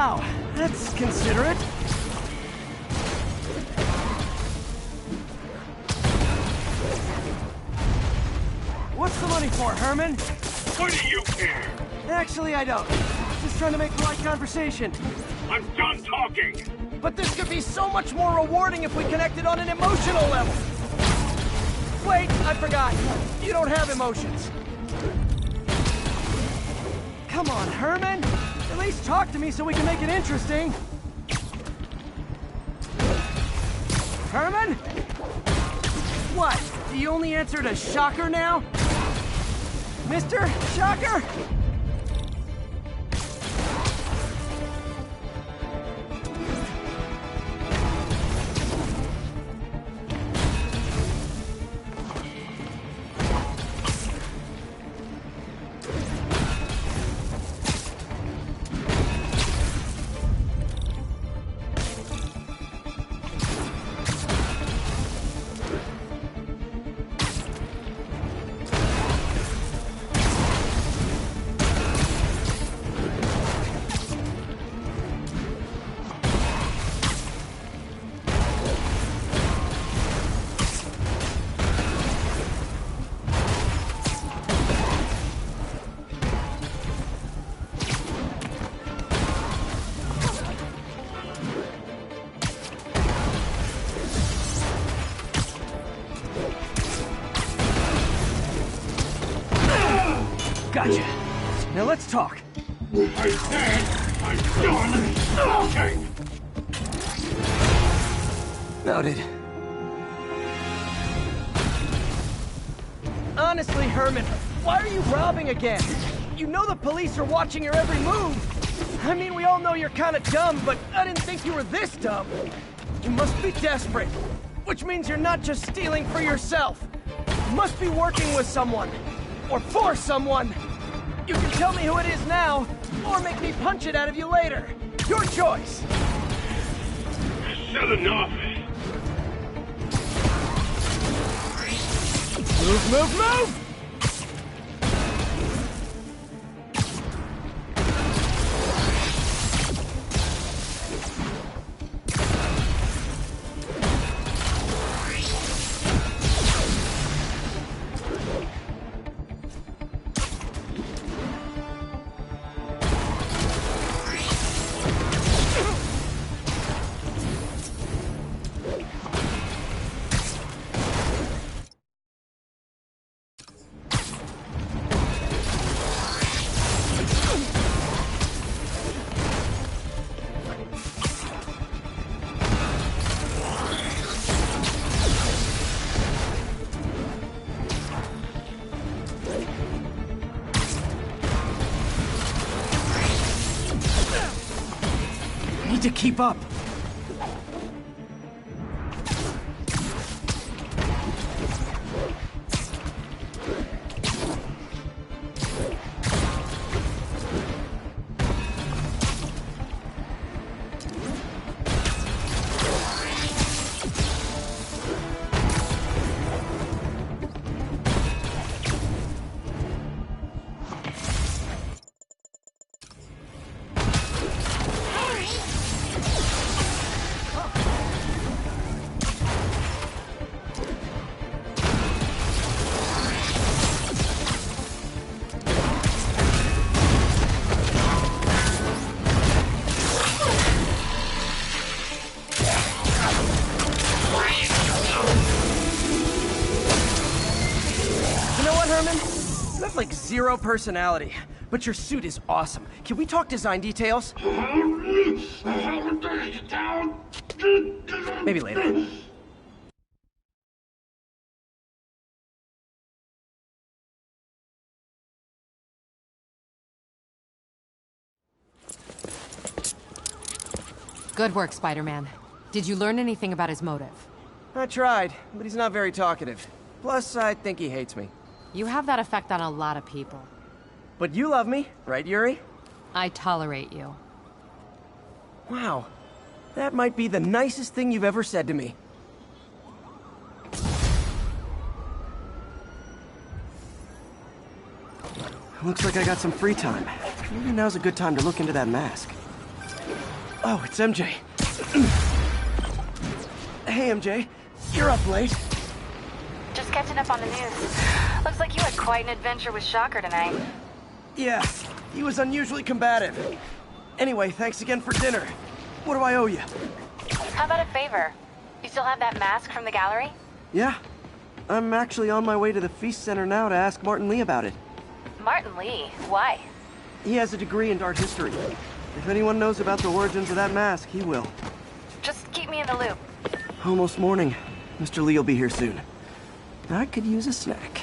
Wow, that's considerate. What's the money for, Herman? What do you care? Actually, I don't. Just trying to make polite conversation. I'm done talking! But this could be so much more rewarding if we connected on an emotional level. Wait, I forgot. You don't have emotions. Come on, Herman. At least talk to me so we can make it interesting. Herman? What? Do you only answer to Shocker now? Mr. Shocker? Gotcha. Now let's talk. I said I'm done talking! Noted. Honestly, Herman, why are you robbing again? You know the police are watching your every move. I mean, we all know you're kind of dumb, but I didn't think you were this dumb. You must be desperate, which means you're not just stealing for yourself. You must be working with someone, or for someone. You can tell me who it is now, or make me punch it out of you later. Your choice. Said enough. Move, move, move! To keep up. Like zero personality, but your suit is awesome. Can we talk design details? Maybe later. Good work, Spider-Man. Did you learn anything about his motive? I tried, but he's not very talkative. Plus, I think he hates me. You have that effect on a lot of people. But you love me, right, Yuri? I tolerate you. Wow. That might be the nicest thing you've ever said to me. Looks like I got some free time. Maybe now's a good time to look into that mask. Oh, it's MJ. Hey, MJ. You're up late. Just catching up on the news. Looks like you had quite an adventure with Shocker tonight. Yeah, he was unusually combative. Anyway, thanks again for dinner. What do I owe you? How about a favor? You still have that mask from the gallery? Yeah. I'm actually on my way to the Feast Center now to ask Martin Lee about it. Martin Lee? Why? He has a degree in art history. If anyone knows about the origins of that mask, he will. Just keep me in the loop. Almost morning. Mr. Lee will be here soon. I could use a snack.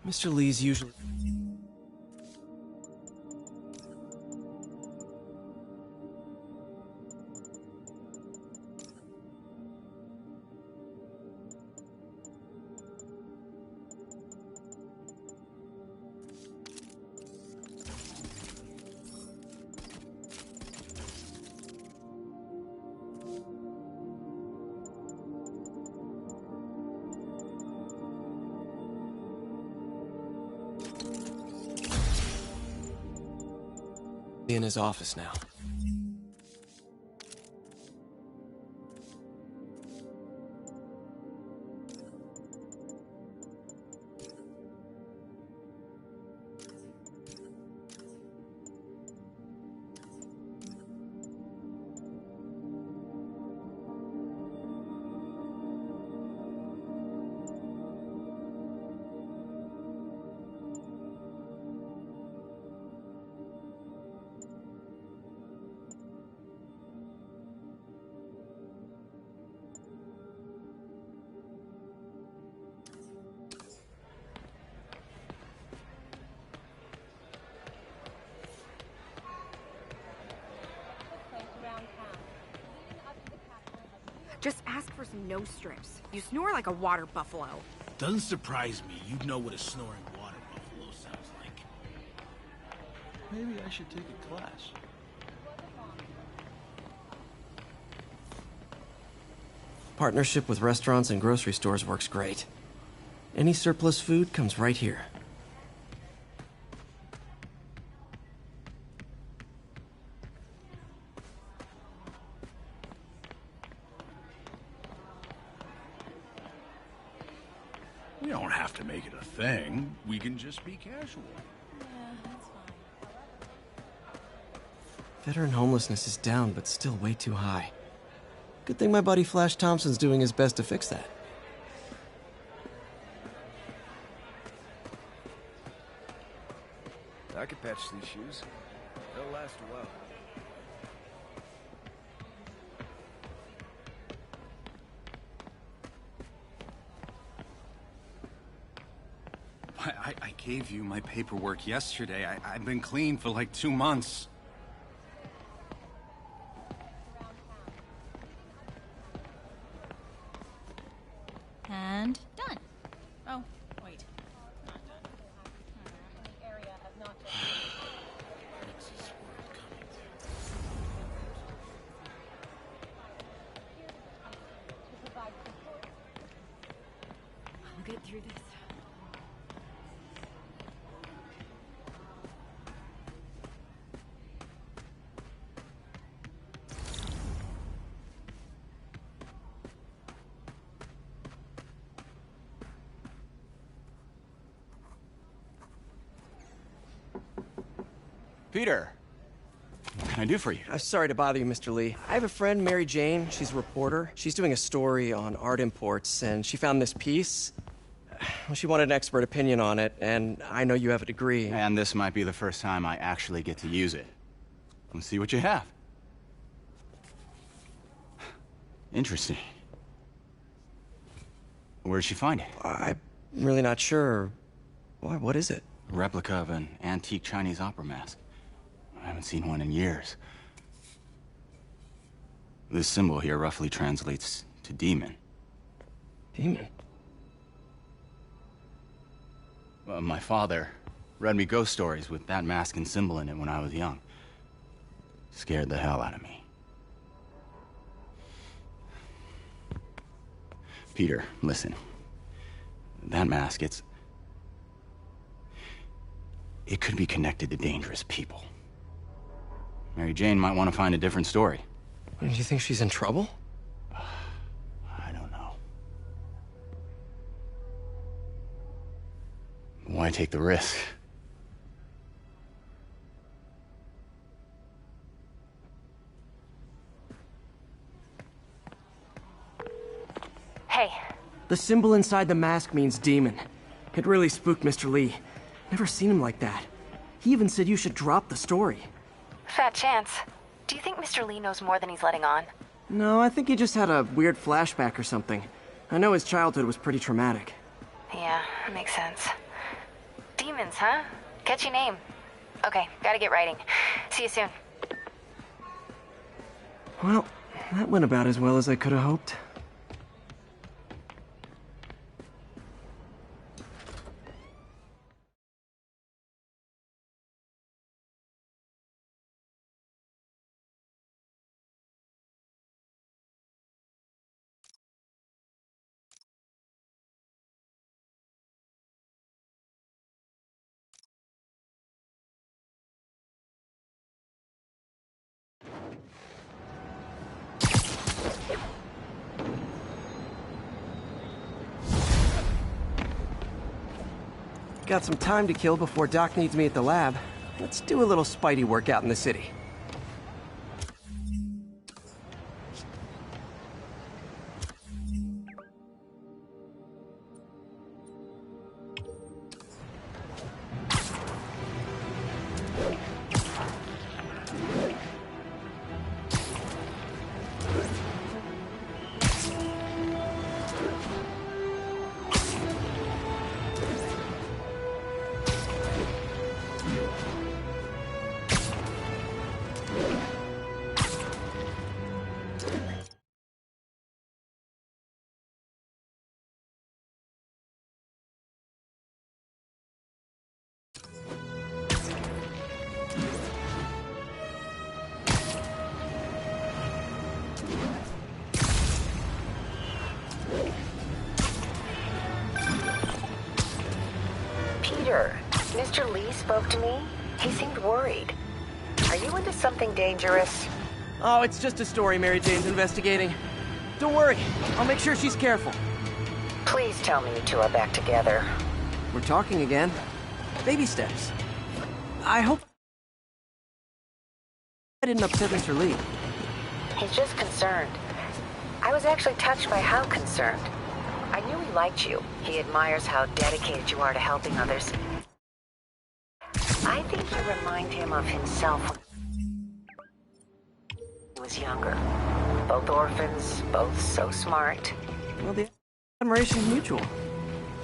Mr. Lee's usually... in his office now. Just ask for some nose strips. You snore like a water buffalo. Doesn't surprise me. You'd know what a snoring water buffalo sounds like. Maybe I should take a class. Partnership with restaurants and grocery stores works great. Any surplus food comes right here. We don't have to make it a thing. We can just be casual. Veteran homelessness is down, but still way too high. Good thing my buddy Flash Thompson's doing his best to fix that. I could patch these shoes. They'll last a while. I gave you my paperwork yesterday. I've been clean for like 2 months. And done. Oh, wait. Not done. The area has not I'll get through this. Peter, what can I do for you? I'm sorry to bother you, Mr. Lee. I have a friend, Mary Jane. She's a reporter. She's doing a story on art imports, and she found this piece. Well, she wanted an expert opinion on it, and I know you have a degree. And this might be the first time I actually get to use it. Let's see what you have. Interesting. Where did she find it? I'm really not sure. What is it? A replica of an antique Chinese opera mask. haven't seen one in years. This symbol here roughly translates to demon. Demon? My father read me ghost stories with that mask and symbol in it when I was young. Scared the hell out of me. Peter, listen. That mask, it could be connected to dangerous people. Mary Jane might want to find a different story. Do you think she's in trouble? I don't know. Why take the risk? Hey. The symbol inside the mask means demon. It really spooked Mr. Lee. Never seen him like that. He even said you should drop the story. Fat chance. Do you think Mr. Lee knows more than he's letting on? No, I think he just had a weird flashback or something. I know his childhood was pretty traumatic. Yeah, that makes sense. Demons, huh? Catchy name. Okay, gotta get writing. See you soon. Well, that went about as well as I could have hoped. Got some time to kill before Doc needs me at the lab. Let's do a little Spidey work out in the city. Peter, Mr. Lee spoke to me. He seemed worried. Are you into something dangerous? Oh, it's just a story Mary Jane's investigating. Don't worry, I'll make sure she's careful. Please tell me you two are back together. We're talking again. Baby steps. I hope I didn't upset Mr. Lee. He's just concerned. I was actually touched by how concerned. I knew he liked you. He admires how dedicated you are to helping others. I think you remind him of himself when he was younger. Both orphans, both so smart. Well, the admiration's mutual.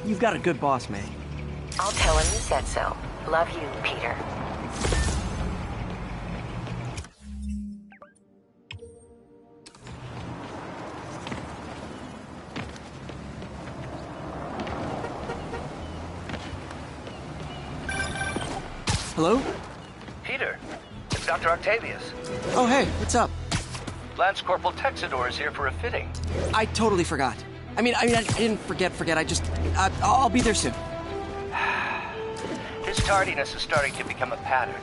You've got a good boss, May. I'll tell him you said so. Love you, Peter. Hello? Peter, it's Dr. Octavius. Oh, hey, what's up? Lance Corporal Texador is here for a fitting. I totally forgot. I didn't forget. I'll be there soon. His tardiness is starting to become a pattern.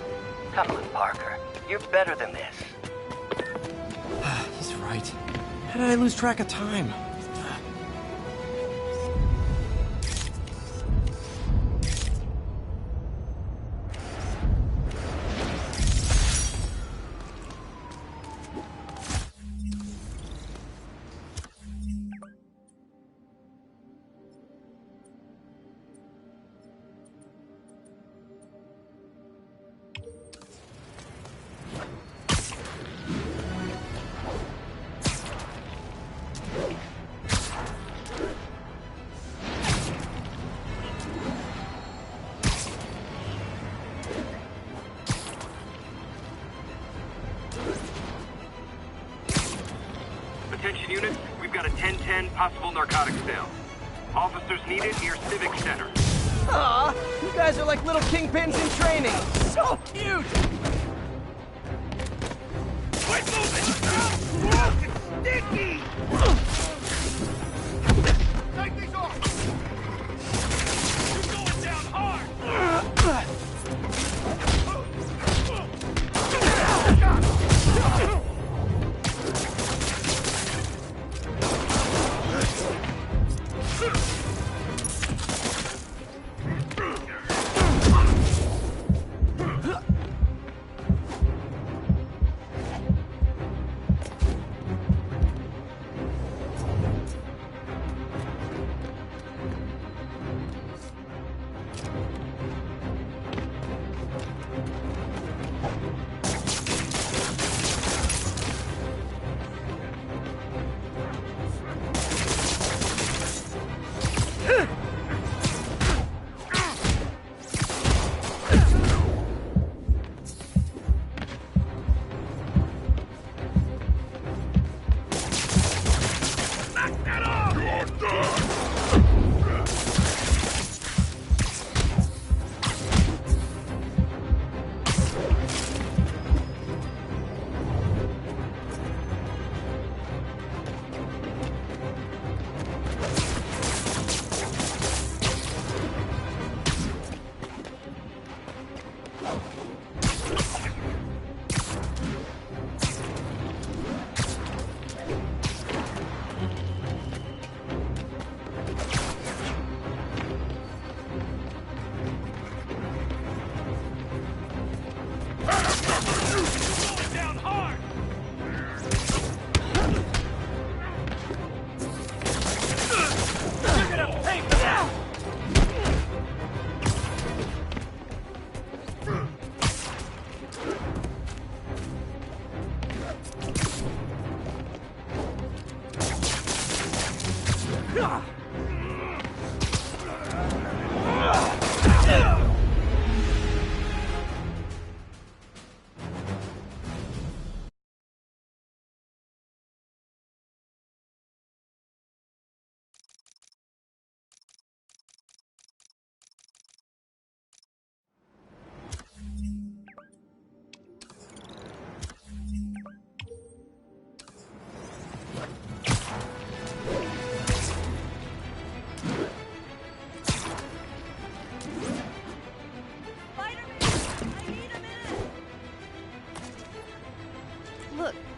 Come on, Parker. You're better than this. He's right. How did I lose track of time? Attention units, we've got a 10-10 possible narcotics sale. Officers needed near Civic Center. Aw, you guys are like little kingpins in training. So cute! Quit moving! It's sticky! Take these off! You're going down hard!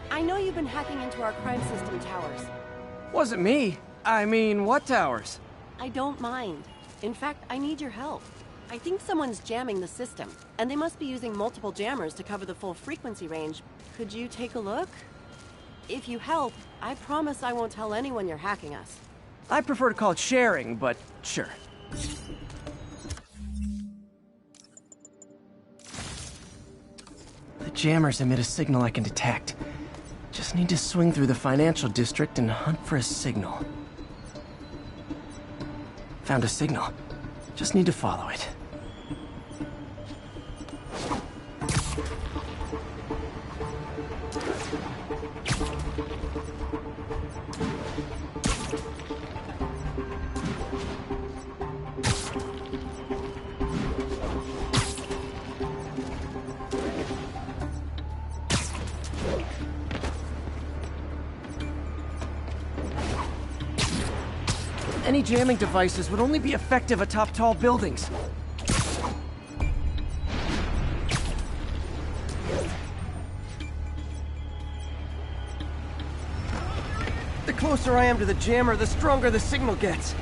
I know you've been hacking into our crime system towers. Wasn't me. I mean, what towers? I don't mind. In fact, I need your help. I think someone's jamming the system, and they must be using multiple jammers to cover the full frequency range. Could you take a look? If you help, I promise I won't tell anyone you're hacking us. I prefer to call it sharing, but sure. The jammers emit a signal I can detect. Just need to swing through the financial district and hunt for a signal. Found a signal. Just need to follow it. Any jamming devices would only be effective atop tall buildings. The closer I am to the jammer, the stronger the signal gets.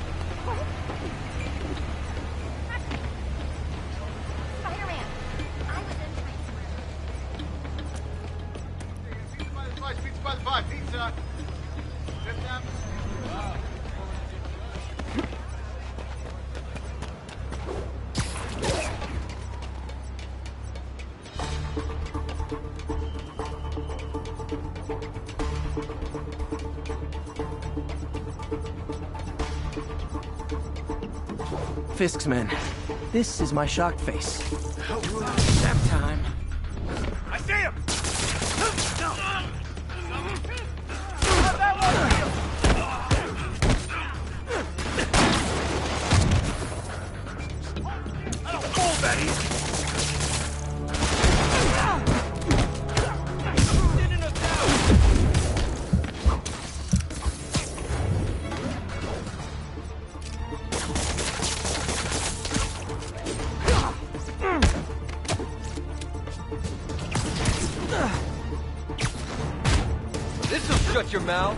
Fisk's men. This is my shocked face. Nap time. I see him! How'd that one feel? shut your mouth.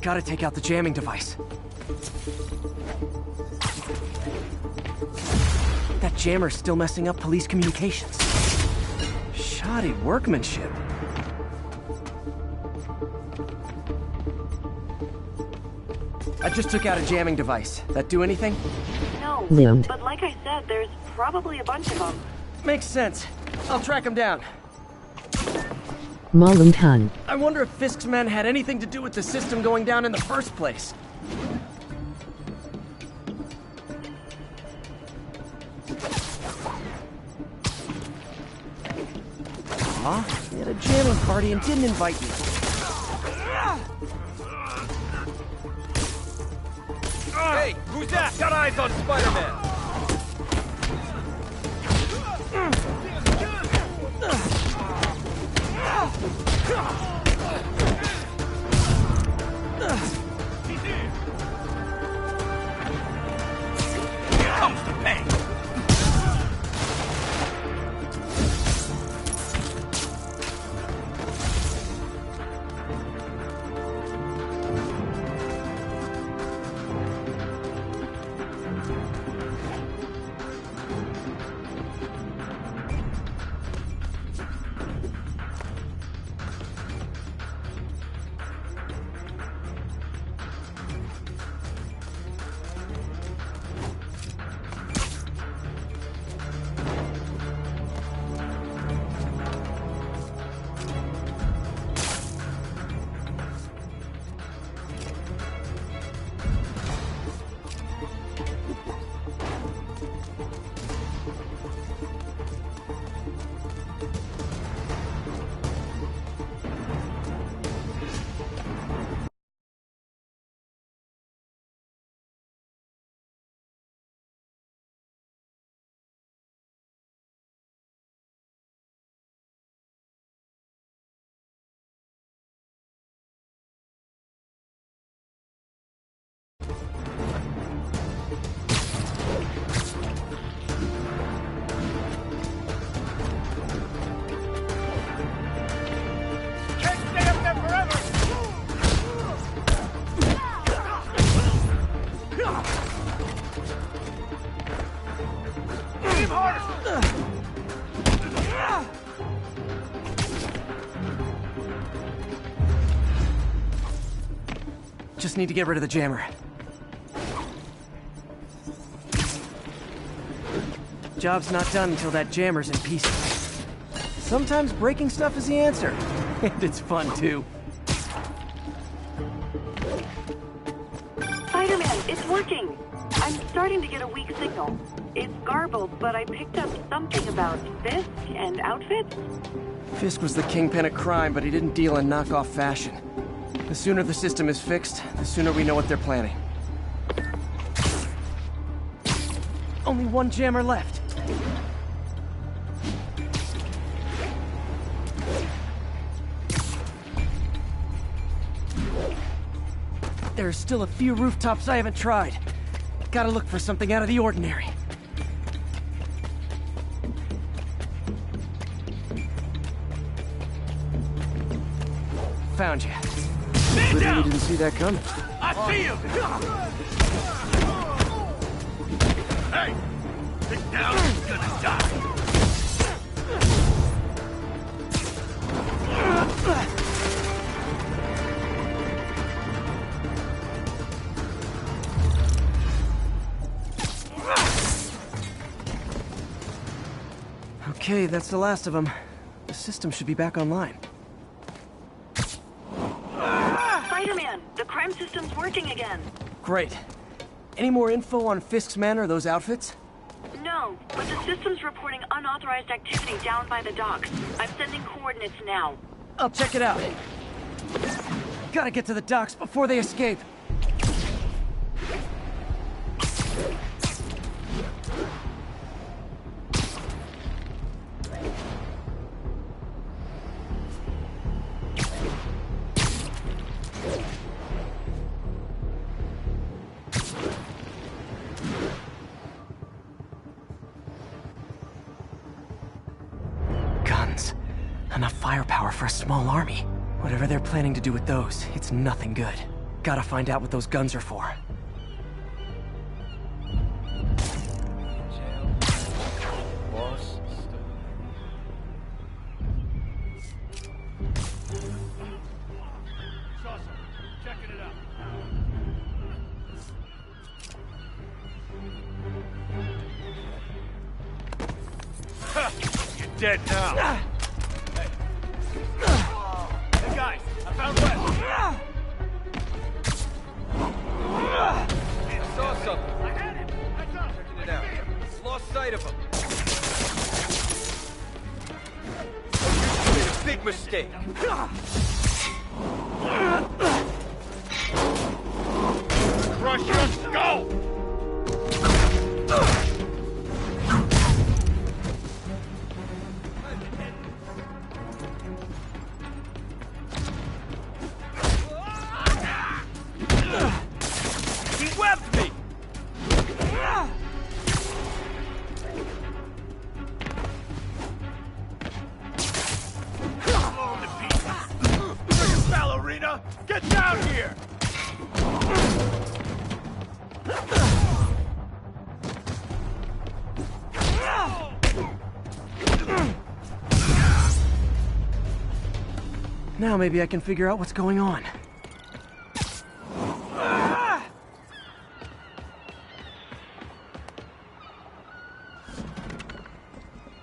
Gotta take out the jamming device. That jammer's still messing up police communications. Shoddy workmanship. I just took out a jamming device. That do anything? No, but like I said, there's probably a bunch of them. Makes sense. I'll track them down. Mountain. I wonder if Fisk's men had anything to do with the system going down in the first place. Aw, he had a jamming party and didn't invite me. Hey, who's that? Got eyes on Spider-Man! Comes the pain. Just need to get rid of the jammer. Job's not done until that jammer's in pieces. Sometimes breaking stuff is the answer. And it's fun, too. Spider-Man, it's working! I'm starting to get a weak signal. It's garbled, but I picked up something about Fisk and outfits. Fisk was the kingpin of crime, but he didn't deal in knockoff fashion. The sooner the system is fixed, the sooner we know what they're planning. Only one jammer left. There are still a few rooftops I haven't tried. Gotta look for something out of the ordinary. Found you. Literally didn't see that coming. I see him! Hey! Sit down, he's gonna die! Okay, that's the last of them. The system should be back online. Spider-Man, the crime system's working again. Great. Any more info on Fisk's men or those outfits? No, but the system's reporting unauthorized activity down by the docks. I'm sending coordinates now. I'll check it out. Gotta get to the docks before they escape. Enough firepower for a small army. Whatever they're planning to do with those, it's nothing good. Gotta find out what those guns are for. You're dead now. Hey guys, I found Wes. I saw something. I had him. Heads up. Checking it out. Lost sight of him. You made a big mistake. Crush your skull. He webbed me! Friggin' ballerina! Get down here! Now maybe I can figure out what's going on.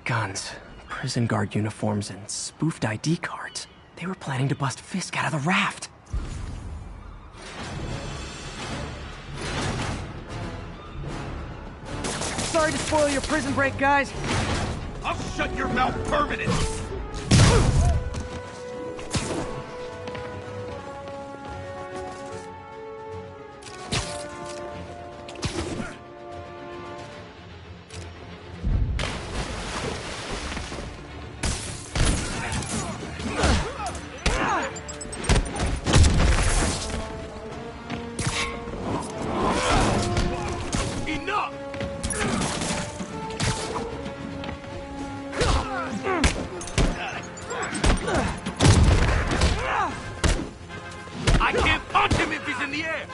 Guns, prison guard uniforms, and spoofed ID cards. They were planning to bust Fisk out of the raft. Sorry to spoil your prison break, guys. I'll shut your mouth permanently! Enough! I can't punch him if he's in the air!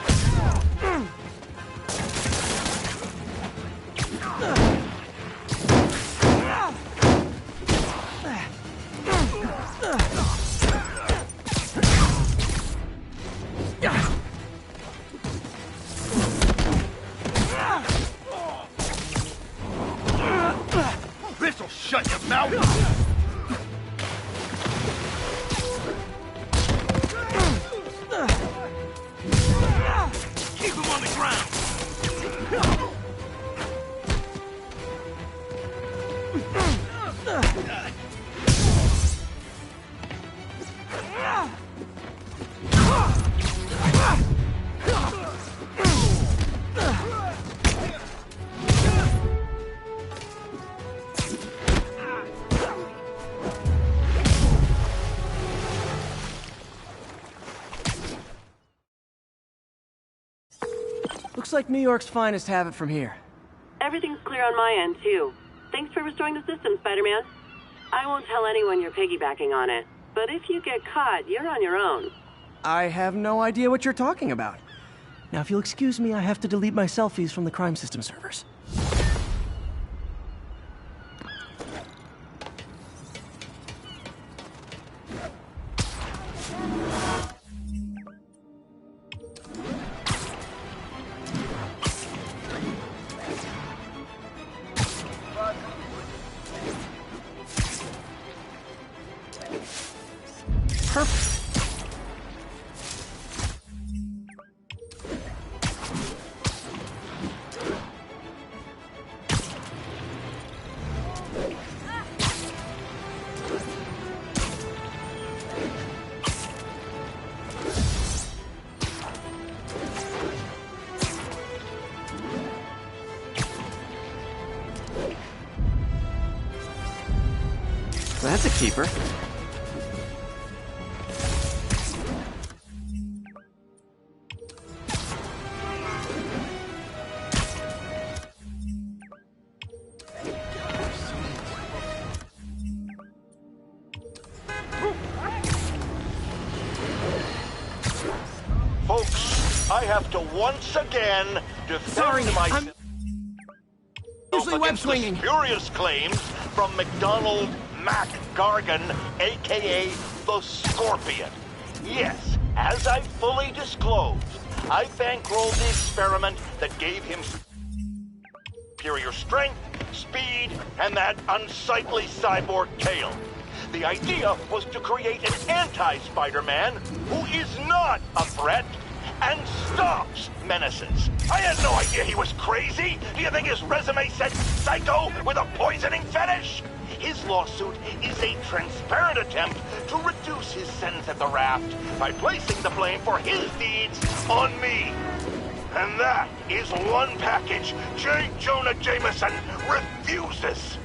This'll shut your mouth! Keep him on the ground! Looks like New York's finest have it from here. Everything's clear on my end, too. Thanks for restoring the system, Spider-Man. I won't tell anyone you're piggybacking on it, but if you get caught, you're on your own. I have no idea what you're talking about. Now, if you'll excuse me, I have to delete my selfies from the crime system servers. Perfect. That's a keeper. I have to once again defend myself usually web against the swinging. spurious claims from McDonald Mac Gargan, a.k.a. the Scorpion. Yes, as I fully disclosed, I bankrolled the experiment that gave him superior strength, speed, and that unsightly cyborg tail. The idea was to create an anti-Spider-Man who is not a threat and stops menaces. I had no idea he was crazy. Do you think his resume said psycho with a poisoning fetish? His lawsuit is a transparent attempt to reduce his sentence at the raft by placing the blame for his deeds on me. And that is one package J. Jonah Jameson refuses.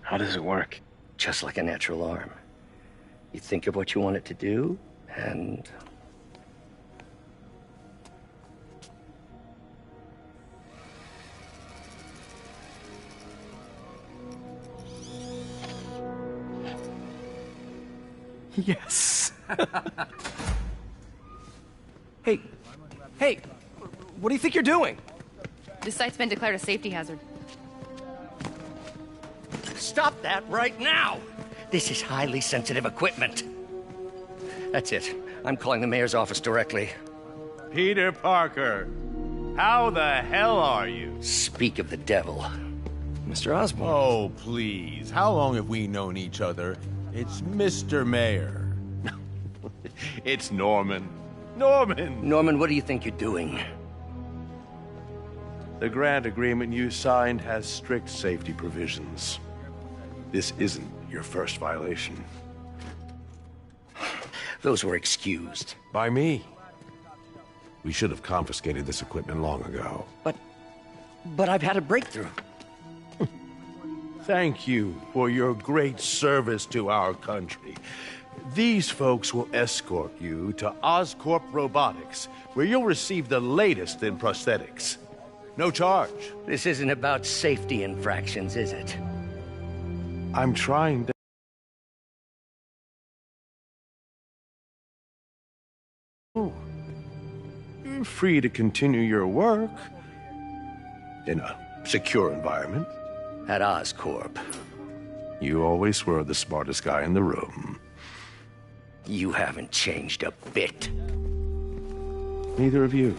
How does it work? Just like a natural arm. You think of what you want it to do, and... Yes. Hey, what do you think you're doing? This site's been declared a safety hazard. Stop that right now! This is highly sensitive equipment. That's it. I'm calling the mayor's office directly. Peter Parker, how the hell are you? Speak of the devil. Mr. Osborn. Oh, please. How long have we known each other? It's Mr. Mayor. It's Norman. Norman! Norman, what do you think you're doing? The grant agreement you signed has strict safety provisions. This isn't your first violation. Those were excused. By me. We should have confiscated this equipment long ago. But I've had a breakthrough. Thank you for your great service to our country. These folks will escort you to Oscorp Robotics, where you'll receive the latest in prosthetics. No charge. This isn't about safety infractions, is it? I'm trying to... You're free to continue your work in a secure environment. At Oscorp. You always were the smartest guy in the room. You haven't changed a bit. Neither of you.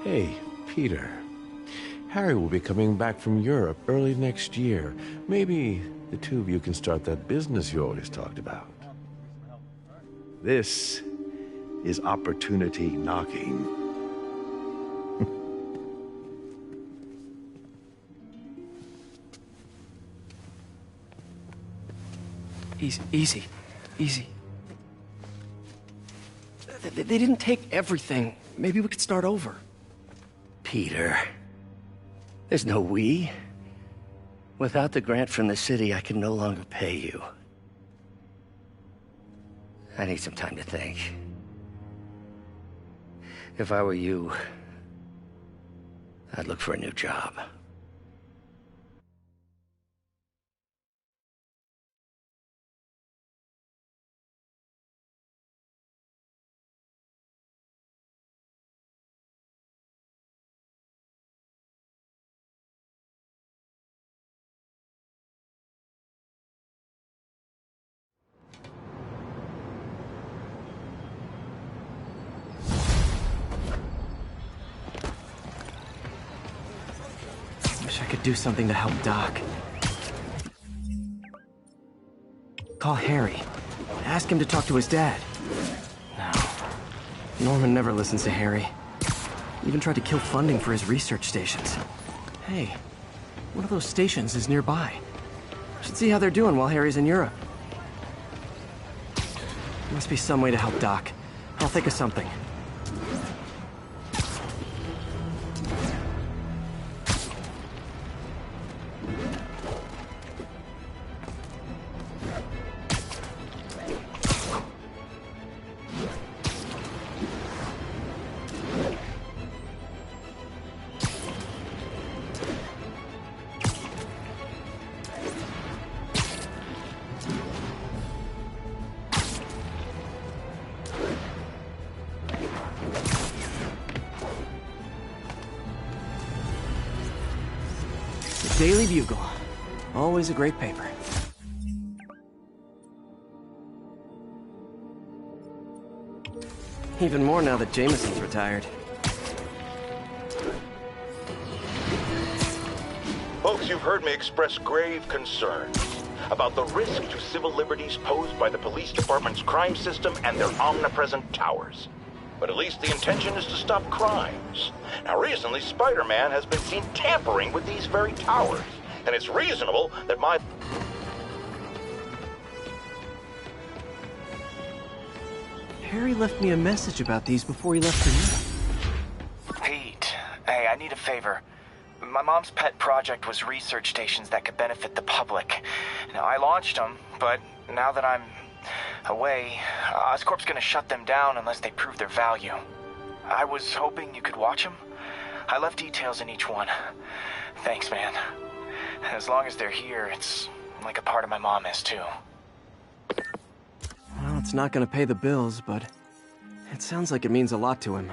Hey, Peter. Harry will be coming back from Europe early next year. Maybe the two of you can start that business you always talked about. This is opportunity knocking. Easy. They didn't take everything. Maybe we could start over. Peter, there's no we. Without the grant from the city, I can no longer pay you. I need some time to think. If I were you, I'd look for a new job. Wish I could do something to help Doc. Call Harry. Ask him to talk to his dad. No. Norman never listens to Harry. Even tried to kill funding for his research stations. Hey, one of those stations is nearby. Should see how they're doing while Harry's in Europe. Must be some way to help Doc. I'll think of something. Daily Bugle. Always a great paper. Even more now that Jameson's retired. Folks, you've heard me express grave concerns about the risk to civil liberties posed by the police department's crime system and their omnipresent towers. But at least the intention is to stop crimes. Now, recently, Spider-Man has been seen tampering with these very towers, and it's reasonable that my... Harry left me a message about these before he left for you. Pete, hey, I need a favor. My mom's pet project was research stations that could benefit the public. Now, I launched them, but now that I'm away, Oscorp's gonna shut them down unless they prove their value. I was hoping you could watch them. I left details in each one. Thanks, man. As long as they're here, it's like a part of my mom is, too. Well, it's not gonna pay the bills, but it sounds like it means a lot to him.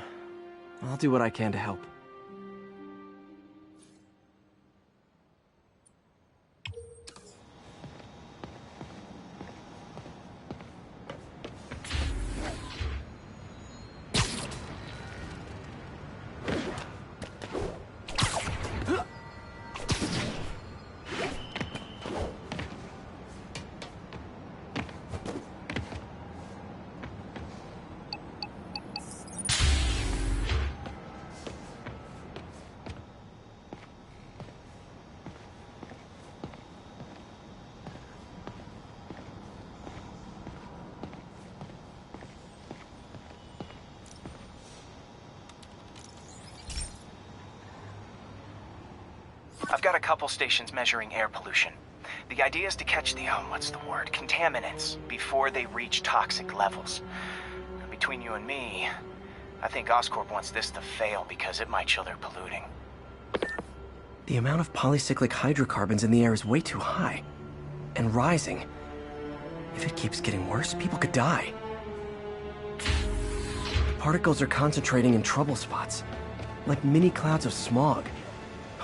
I'll do what I can to help. I've got a couple stations measuring air pollution. The idea is to catch the, contaminants before they reach toxic levels. Between you and me, I think Oscorp wants this to fail because it might show they're polluting. The amount of polycyclic hydrocarbons in the air is way too high. And rising. If it keeps getting worse, people could die. The particles are concentrating in trouble spots, like mini clouds of smog.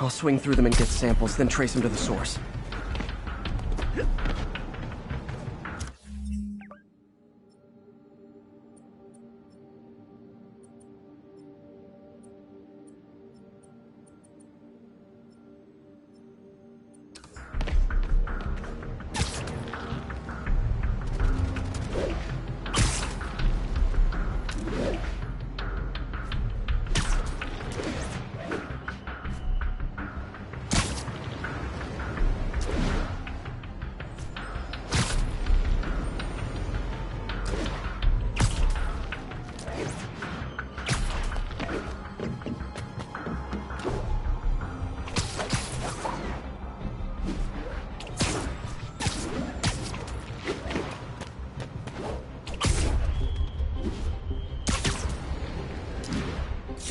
I'll swing through them and get samples, then trace them to the source.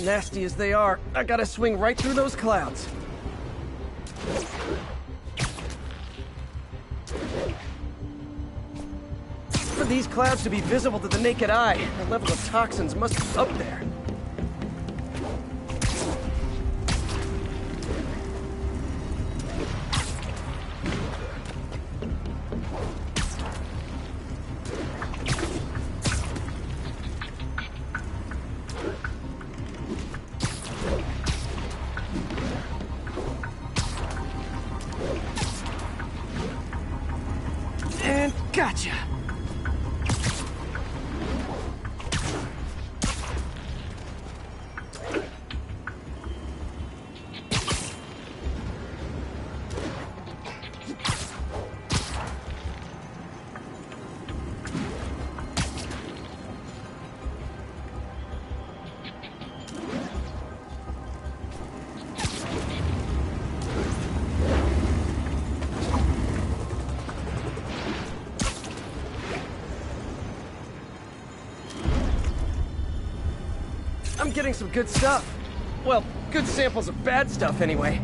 Nasty as they are, I gotta swing right through those clouds. For these clouds to be visible to the naked eye, the level of toxins must be up there. And gotcha! I'm getting some good stuff. Well, good samples of bad stuff, anyway.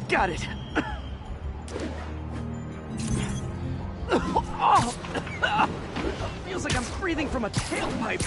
Got it. Feels like I'm breathing from a tailpipe.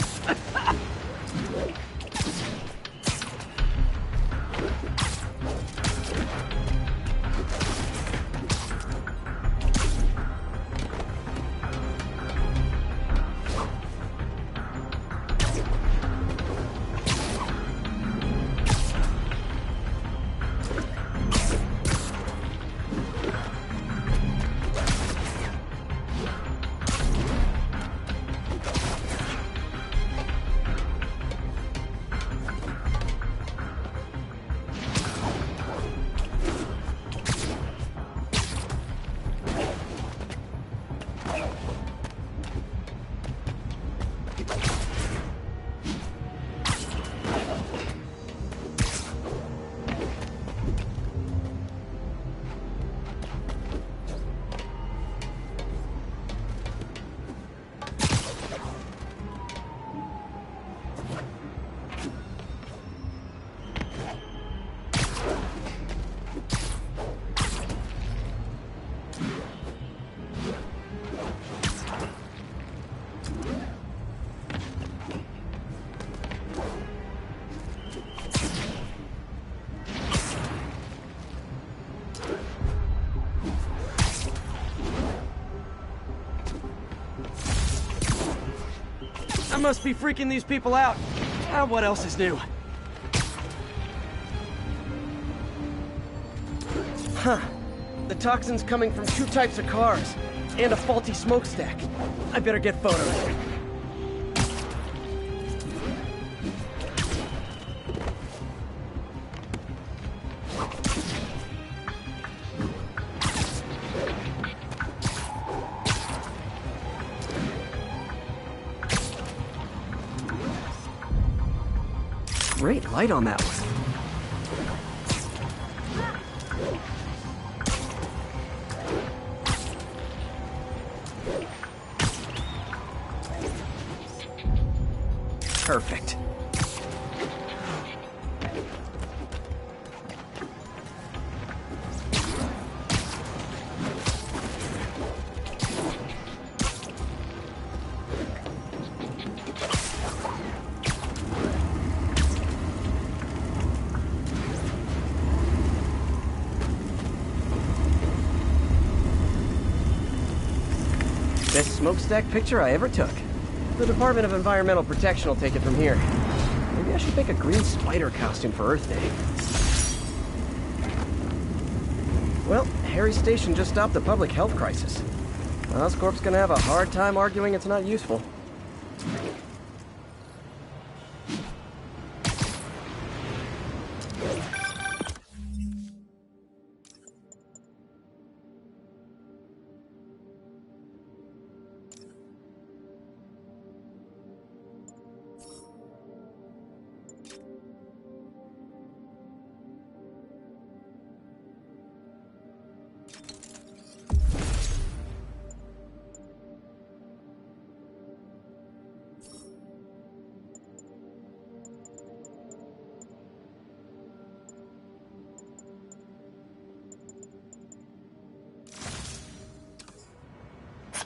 I must be freaking these people out. What else is new? Huh. The toxin's coming from 2 types of cars, and a faulty smokestack. I better get photos. Great light on that one. Perfect. Best smokestack picture I ever took. The Department of Environmental Protection will take it from here. Maybe I should make a green spider costume for Earth Day. Well, Harry's station just stopped a public health crisis. Oscorp's gonna have a hard time arguing it's not useful.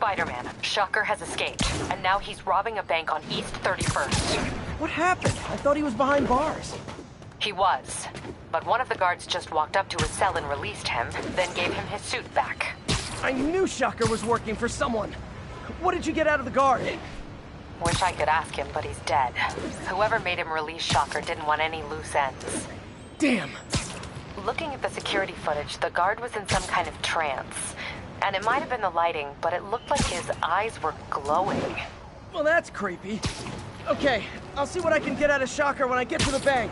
Spider-Man, Shocker has escaped, and now he's robbing a bank on East 31st. What happened? I thought he was behind bars. He was, but one of the guards just walked up to his cell and released him, then gave him his suit back. I knew Shocker was working for someone. What did you get out of the guard? Wish I could ask him, but he's dead. Whoever made him release Shocker didn't want any loose ends. Damn. Looking at the security footage, the guard was in some kind of trance. And it might have been the lighting, but it looked like his eyes were glowing. Well, that's creepy. Okay, I'll see what I can get out of Shocker when I get to the bank.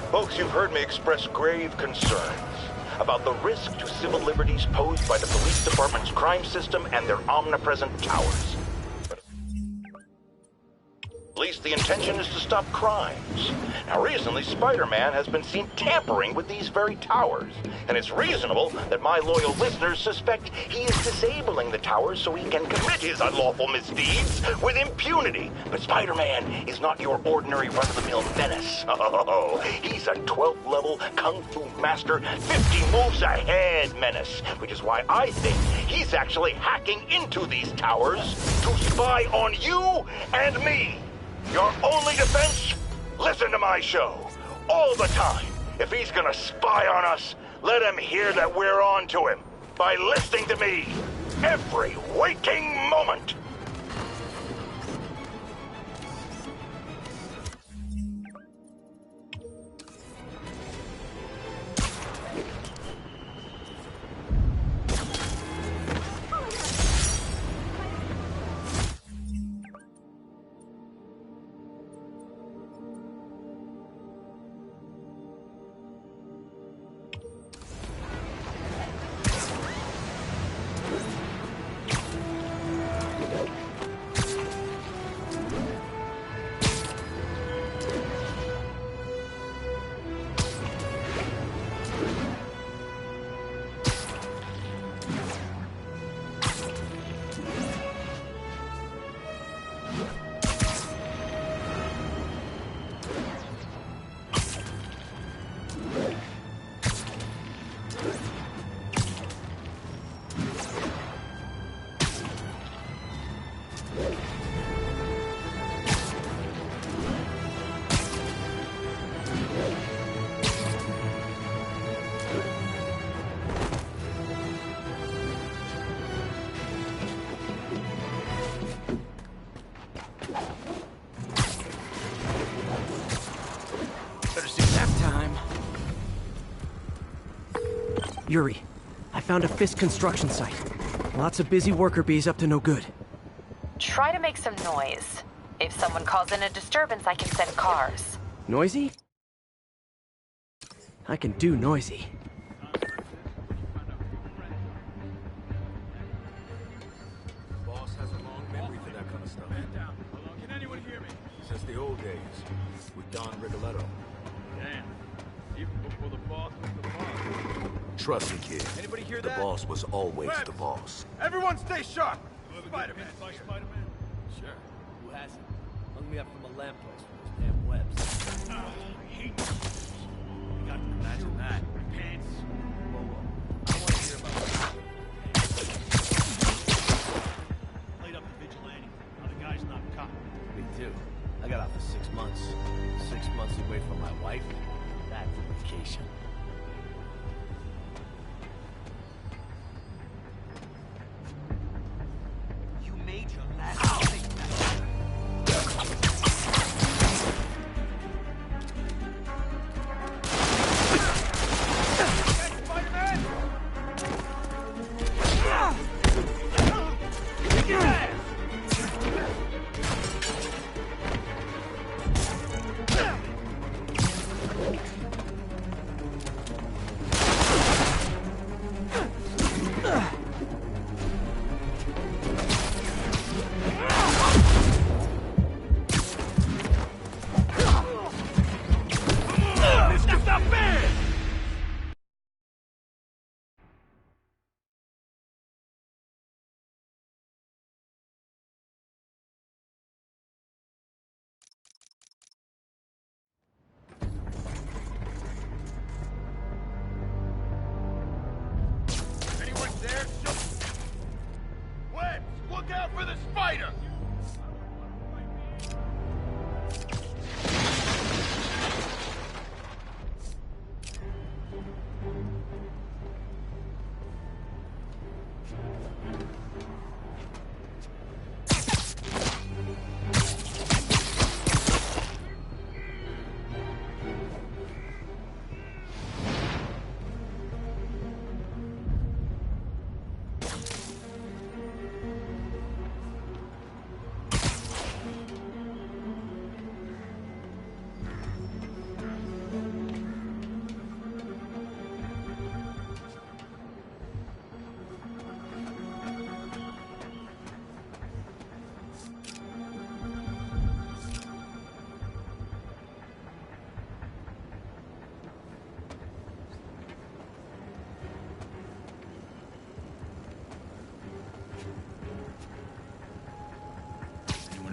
Folks, you've heard me express grave concerns about the risk to civil liberties posed by the police department's crime system and their omnipresent towers. But at least the intention is to stop crimes. Now, recently, Spider-Man has been seen tampering with these very towers, and it's reasonable that my loyal listeners suspect he is disabling the towers so he can commit his unlawful misdeeds with impunity. But Spider-Man is not your ordinary run-of-the-mill menace. Oh, he's a 12th level Kung Fu master, 50 moves ahead menace, which is why I think he's actually hacking into these towers to spy on you and me. Your only defense? Listen to my show. All the time. If he's gonna spy on us, let him hear that we're on to him by listening to me every waking moment. Yuri, I found a Fisk construction site. Lots of busy worker bees up to no good. Try to make some noise. If someone calls in a disturbance, I can send cars. Noisy? I can do noisy. Boss has a long memory for that kind of stuff. Man down. Can anyone hear me? Since the old days, with Don Rigoletto. Damn. Even before the boss was the boss. Trust me, kid. Anybody hear the that? boss was always Webs. the boss. Everyone stay sharp! Spider-Man. Spider-Man? Sure. Who hasn't? Hung me up from a lamppost for those damn webs. I hate those. You got to imagine that. Pants. Whoa, whoa. I want to hear about that. Played up the vigilante. Now the guy's not a cop. Me too. I got out for 6 months. 6 months away from my wife. That's a vacation. You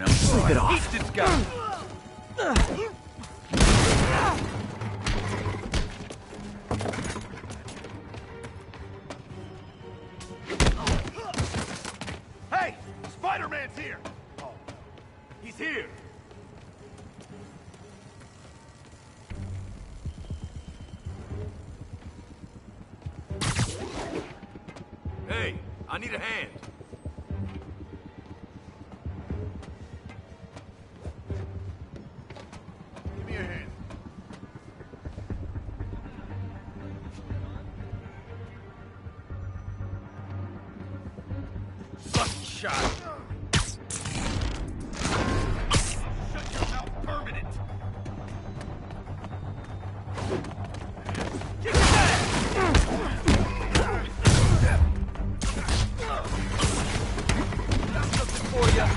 Sleep it off. Eat this guy. Hey! Spider-Man's here! Oh, he's here! Hey, I need a hand. Give me a hand. Lucky shot. Shut your mouth permanent. Kick his ass! Got something for ya.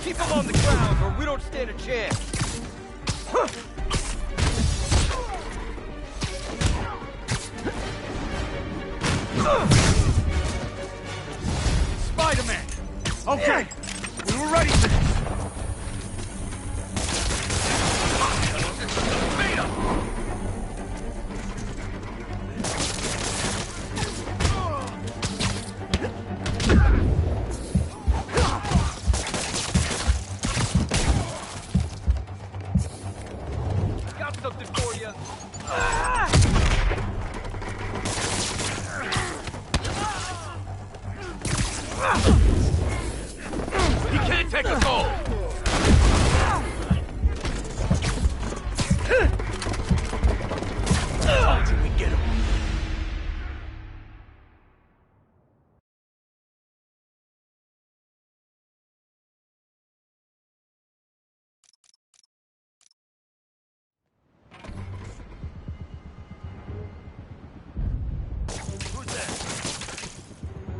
Keep him on the ground, or we don't stand a chance. Spider-Man! Okay, we were ready for this. Beat him! Got something for you. He can't take us all! Told you we'd get him. Who's that?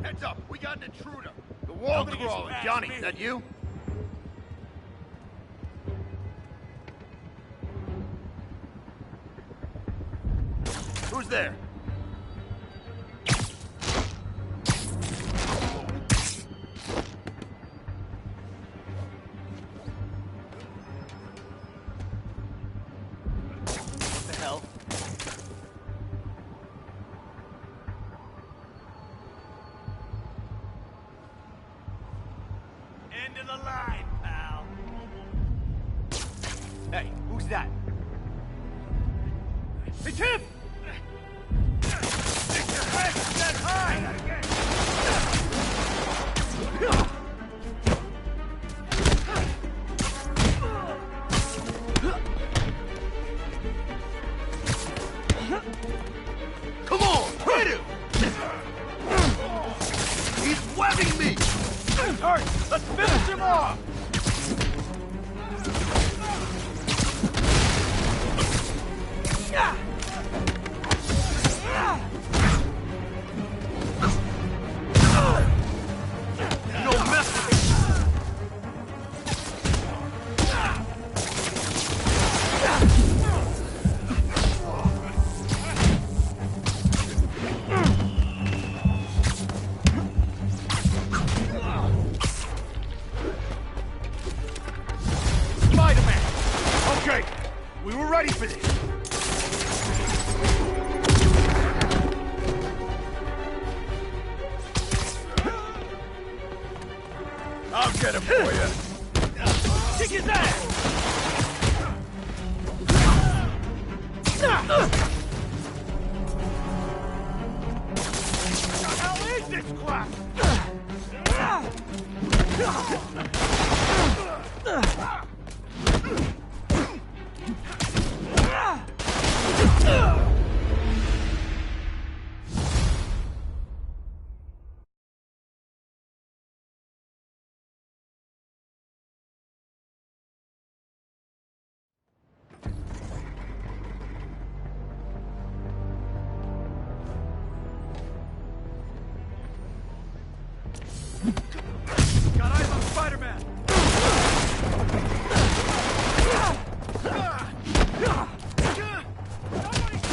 Heads up, we got an intruder. The wall crawling. Johnny, that you? Who's there? What the hell? End of the line, pal. Hey, who's that? It's him! Stick your head that high! Come on, hit him! He's webbing me! Alright, let's finish him off! No messing! Spider-Man! Okay, we were ready for this. I'll get him for you. Kick his ass! What the hell is this crap? Got eyes on Spider-Man! Somebody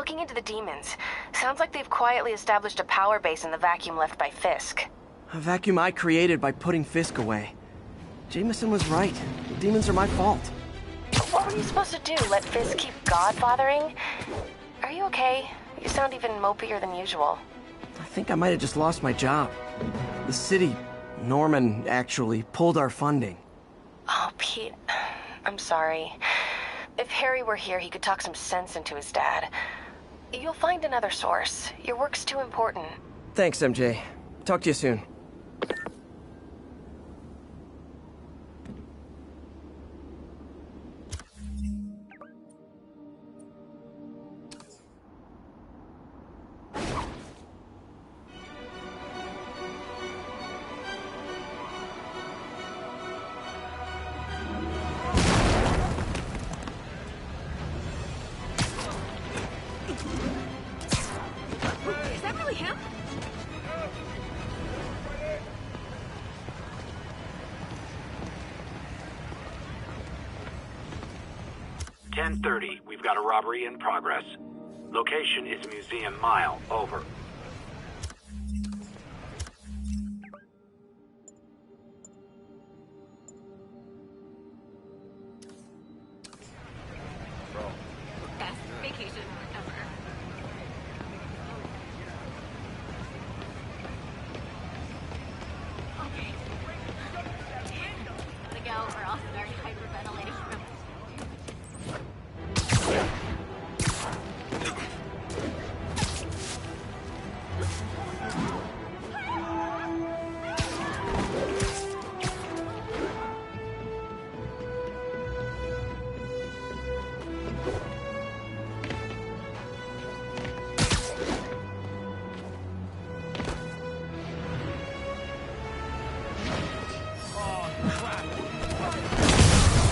looking into the demons. Sounds like they've quietly established a power base in the vacuum left by Fisk. A vacuum I created by putting Fisk away. Jameson was right. The demons are my fault. What were you supposed to do? Let Fisk keep godfathering? Are you okay? You sound even mopier than usual. I think I might have just lost my job. The city, Norman, actually, pulled our funding. Oh, Pete, I'm sorry. If Harry were here, he could talk some sense into his dad. You'll find another source. Your work's too important. Thanks, MJ. Talk to you soon. Is that really him? 10:30. We've got a robbery in progress. Location is Museum Mile. Over. Best vacation ever. Okay. Gotta go, or else start hyperventilating.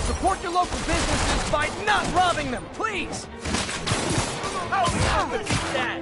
Support your local businesses by not robbing them, please! Oh, that!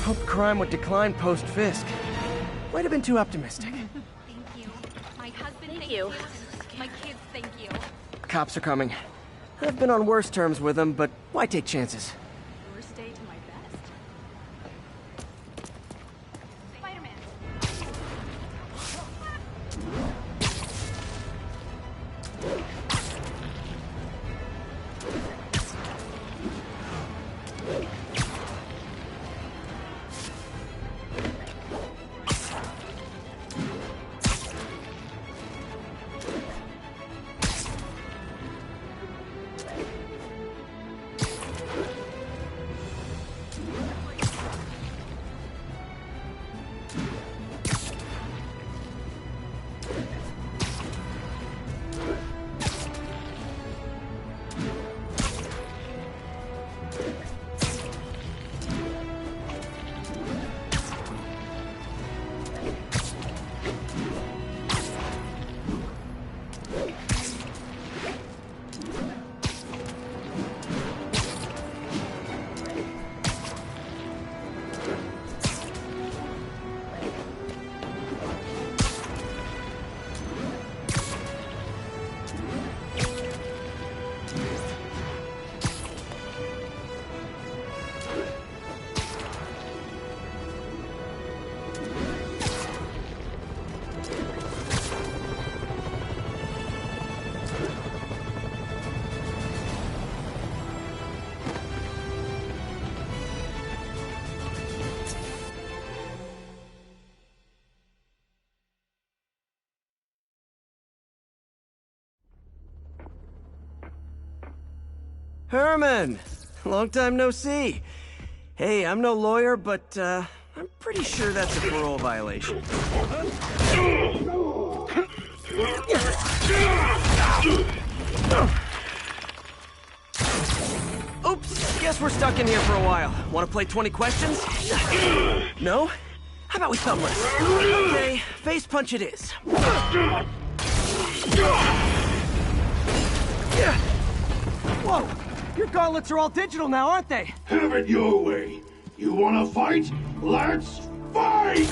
Hoped crime would decline post-Fisk. Might have been too optimistic. Thank you. My husband, thank you. My kids, thank you. Cops are coming. I've been on worse terms with them, but why take chances? Worst day to my best. Spider-Man. Herman! Long time no see. Hey, I'm no lawyer, but, I'm pretty sure that's a parole violation. Oops, guess we're stuck in here for a while. Want to play 20 questions? No? How about we thumb wrestle? Okay, face punch it is. Whoa! Your gauntlets are all digital now, aren't they? Have it your way. You wanna fight? Let's fight!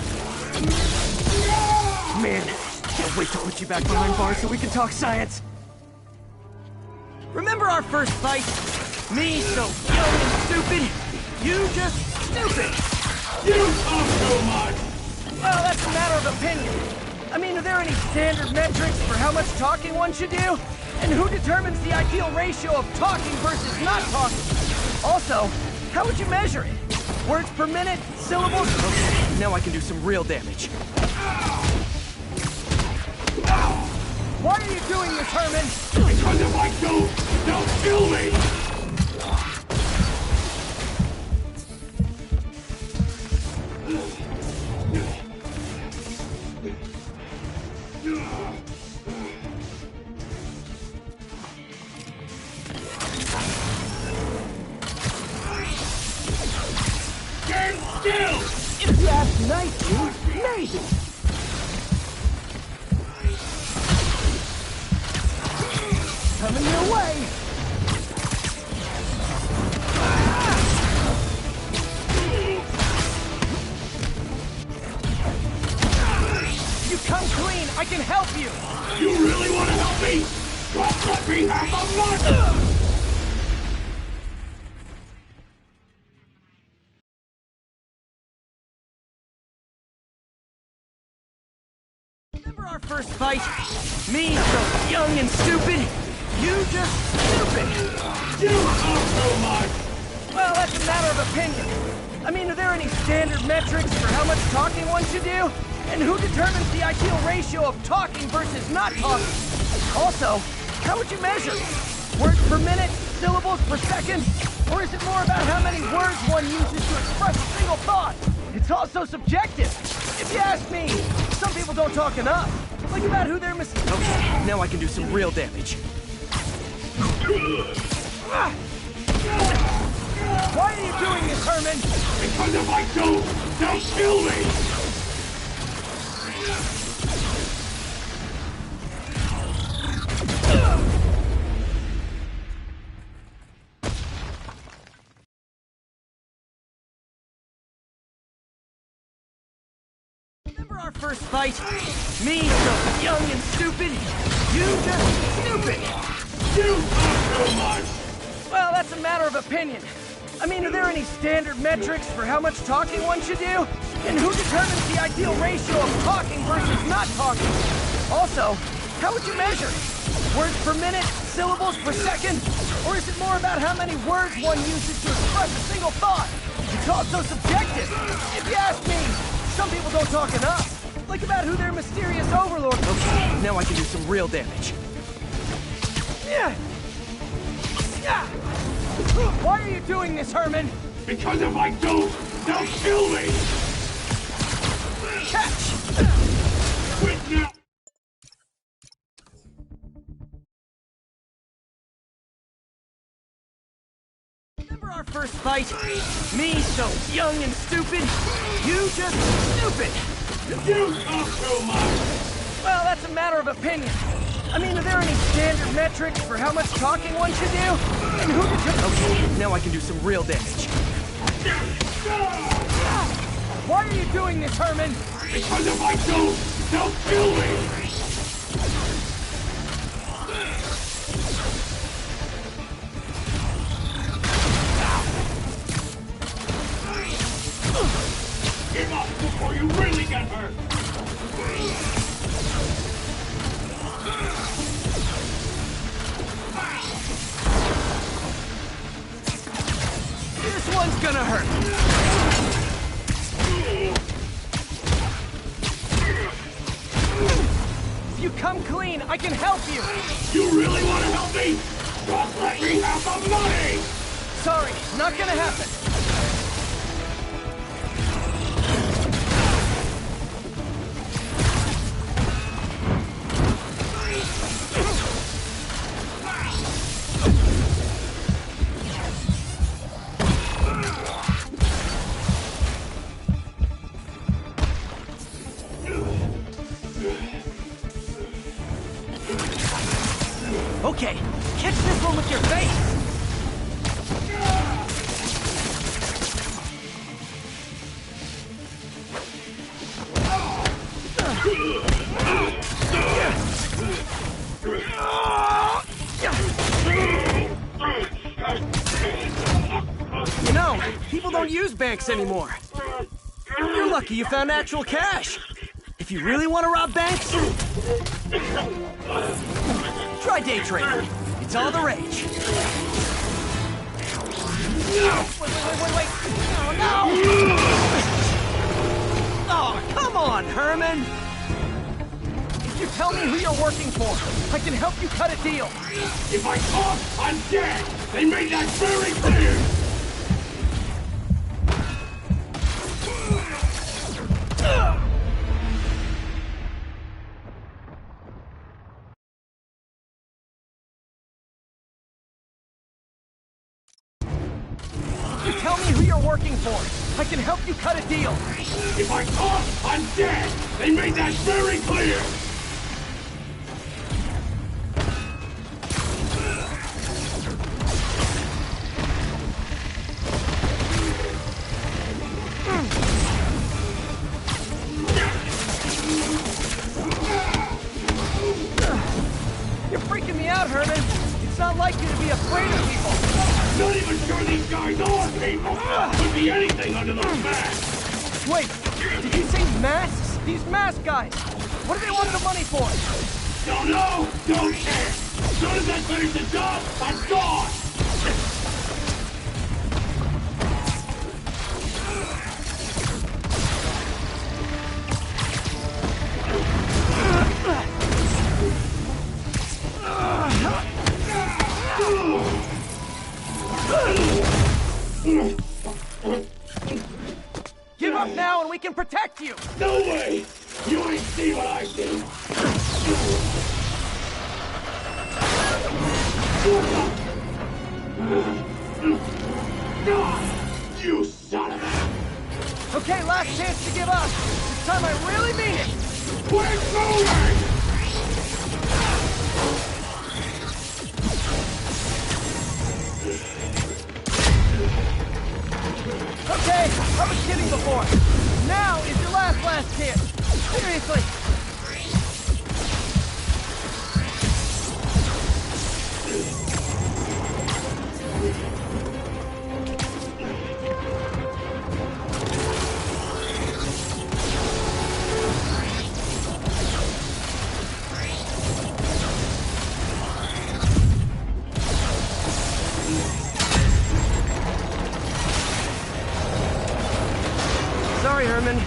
Man, can't wait to put you back behind bars so we can talk science. Remember our first fight? Me so young and stupid, you just stupid. You talk too much! Well, that's a matter of opinion. I mean, are there any standard metrics for how much talking one should do? And who determines the ideal ratio of talking versus not talking? Also, how would you measure it? Words per minute? Syllables? Okay, now I can do some real damage. Why are you doing this, Herman? Because if I don't, they'll kill me! If you ask nicely, maybe. Coming your way. You come clean, I can help you. You really want to help me? Don't let me have a month! Remember our first fight? Me so young and stupid, you just stupid. You talk too much! Well, that's a matter of opinion. I mean, are there any standard metrics for how much talking one should do? And who determines the ideal ratio of talking versus not talking? Also, how would you measure it? Words per minute? Syllables per second? Or is it more about how many words one uses to express a single thought? It's also subjective. If you ask me, some people don't talk enough. Like about who they're missing. Okay, now I can do some real damage. Why are you doing this, Herman? Because if I don't, they'll kill me! Remember our first fight? Me so young and stupid, you just stupid. You talk too much! Well, that's a matter of opinion. I mean, are there any standard metrics for how much talking one should do? And who determines the ideal ratio of talking versus not talking? Also, how would you measure it? Words per minute? Syllables per second? Or is it more about how many words one uses to express a single thought? It's also subjective. If you ask me, some people don't talk enough. Like about who their mysterious overlord... Okay, now I can do some real damage. Why are you doing this, Herman? Because if I don't, they'll kill me! Catch! Quit now! Remember our first fight? Me so young and stupid, you just stupid. You talk too much! Well, that's a matter of opinion. I mean, are there any standard metrics for how much talking one should do? And who determines... Okay, now I can do some real damage. Why are you doing this, Herman? Because if I don't, they'll kill me! Give up before you really get hurt! This one's gonna hurt. If you come clean, I can help you. You really want to help me? Just let me have the money! Sorry, not gonna happen. Okay, catch this one with your face! You know, people don't use banks anymore. You're lucky you found actual cash. If you really want to rob banks, try day trading. It's all the rage. Wait. Oh, no! Oh, come on, Herman! If you tell me who you're working for, I can help you cut a deal. If I talk, I'm dead! They made that very clear! You tell me who you're working for. I can help you cut a deal. If I talk, I'm dead! They made that very clear! You're freaking me out, Herman. It's not like you to be afraid of people. Not even sure these guys are people! Could be anything under those masks! Wait, did you say masks? These mask guys. What do they want the money for? Don't know! Don't care! As soon as I finish the job, I'm gone! Give up now and we can protect you! No way! You ain't see what I see! You son of a... Okay, last chance to give up. This time I really mean it! We're moving! Okay, I was kidding before. Now is your last chance. Seriously. Sorry, Herman.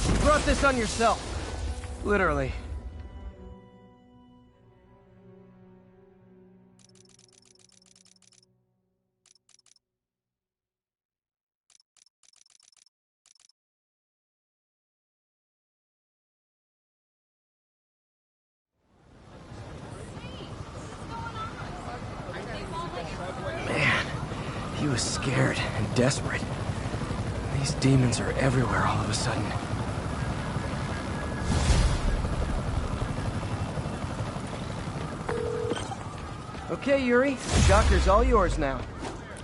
You brought this on yourself. Literally. Man, he was scared and desperate. These demons are everywhere all of a sudden. Okay, Yuri. Shocker's all yours now.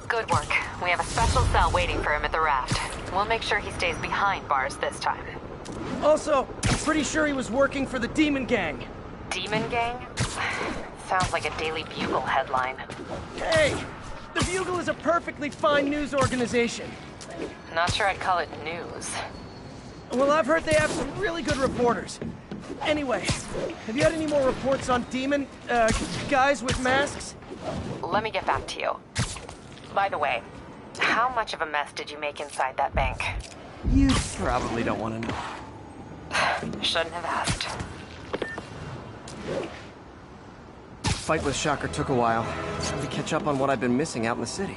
Good work. We have a special cell waiting for him at the raft. We'll make sure he stays behind bars this time. Also, I'm pretty sure he was working for the Demon Gang. Demon Gang? Sounds like a Daily Bugle headline. Hey! The Bugle is a perfectly fine news organization. Not sure I'd call it news. Well, I've heard they have some really good reporters. Anyway, have you had any more reports on demon, guys with masks? Let me get back to you. By the way, how much of a mess did you make inside that bank? You probably don't want to know. Shouldn't have asked. Fight with Shocker took a while. Time to catch up on what I've been missing out in the city.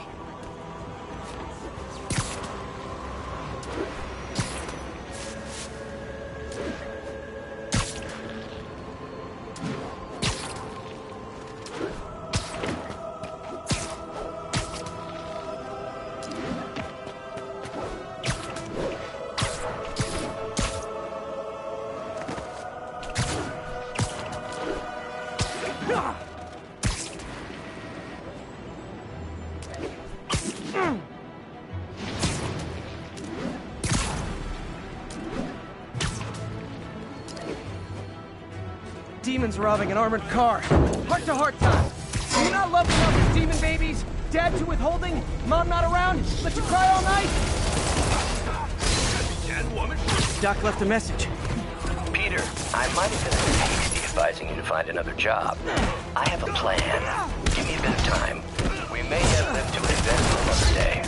Demons robbing an armored car. Heart-to-heart time. Do you not love me enough with demon babies? Dad too withholding? Mom not around? Let you cry all night? Doc left a message. Peter, I might have been a bit hasty advising you to find another job. I have a plan. Give me a bit of time. We may yet live to invent another day.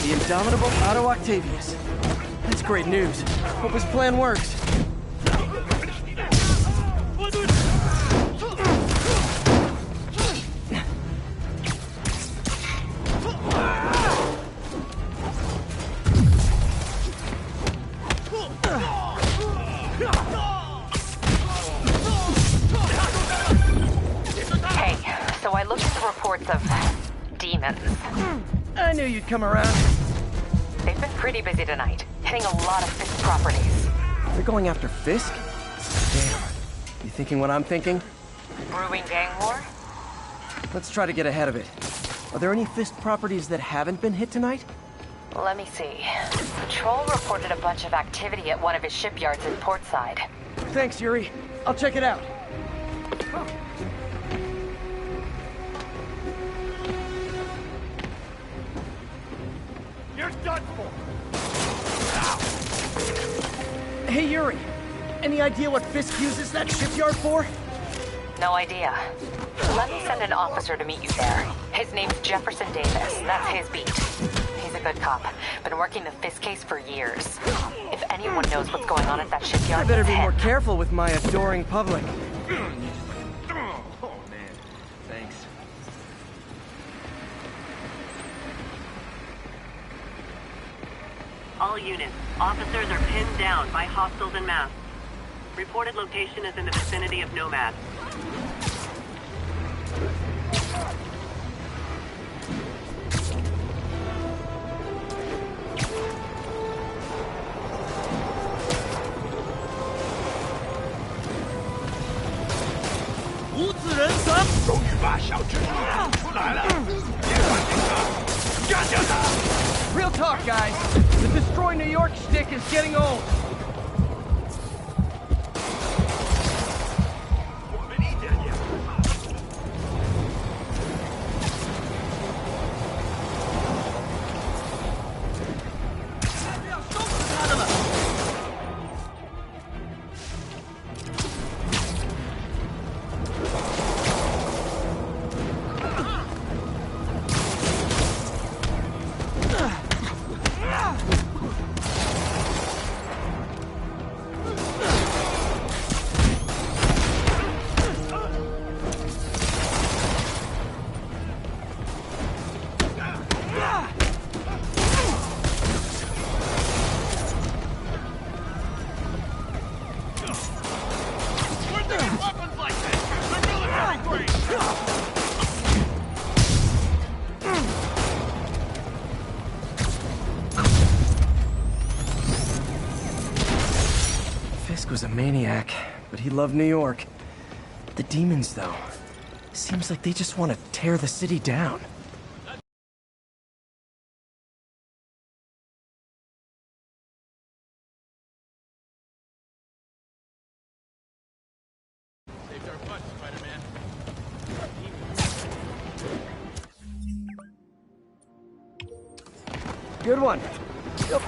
The indomitable Otto Octavius. That's great news. Hope his plan works. Of demons. I knew you'd come around. They've been pretty busy tonight, hitting a lot of Fisk properties. They're going after Fisk? Damn. You thinking what I'm thinking? Brewing gang war? Let's try to get ahead of it. Are there any Fisk properties that haven't been hit tonight? Let me see. Patrol reported a bunch of activity at one of his shipyards in Portside. Thanks, Yuri. I'll check it out. You're done for! Hey, Yuri. Any idea what Fisk uses that shipyard for? No idea. Let me send an officer to meet you there. His name's Jefferson Davis. That's his beat. He's a good cop. Been working the Fisk case for years. If anyone knows what's going on at that shipyard, I better be it's more him. careful with my adoring public. Oh, man. Thanks. All units, officers are pinned down by hostiles en masse. Reported location is in the vicinity of Nomad. Real talk, guys. The Destroy New York shtick is getting old. Fisk was a maniac, but he loved New York. The demons, though, seems like they just want to tear the city down. Saved our butt, Spider-Man. Good one. Yep.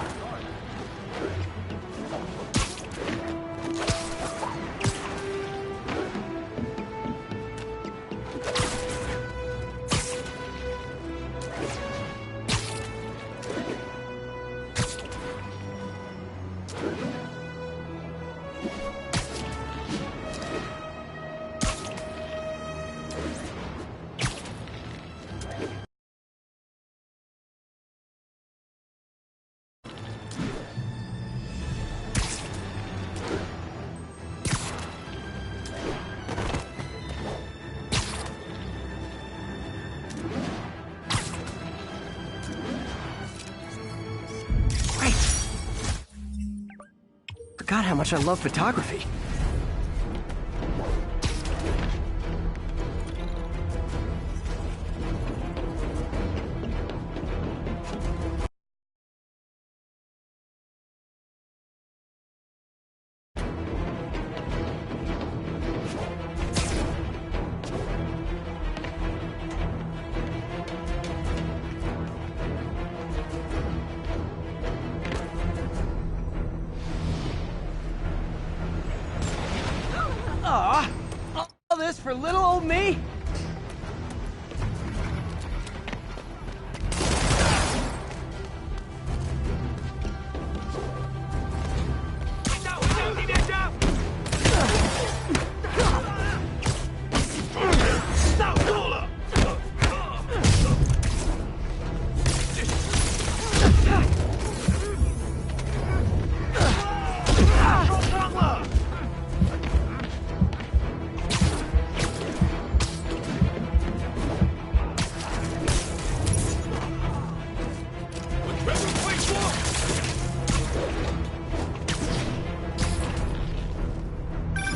forgot how much I love photography. Aw, all this for little old me?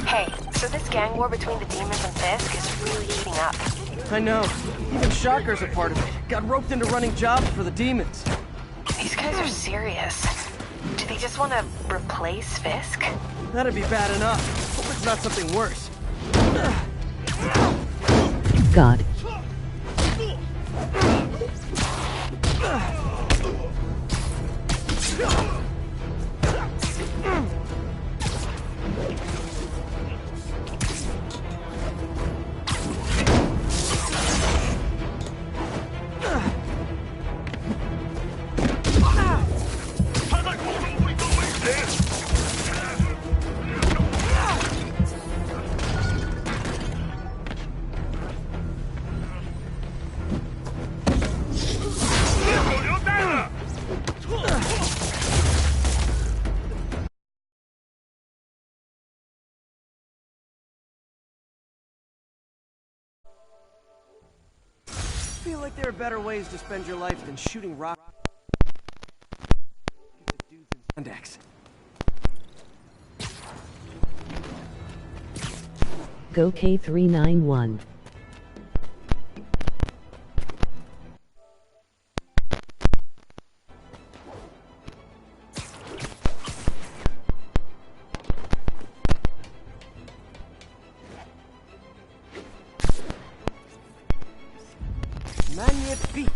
Hey, so this gang war between the demons and Fisk is really heating up. I know. Even Shocker's a part of it. Got roped into running jobs for the demons. These guys are serious. Do they just want to replace Fisk? That'd be bad enough. Hope it's not something worse. God. I feel like there are better ways to spend your life than shooting rock. Get the dudes in Sandex. Go K391. Magnifique.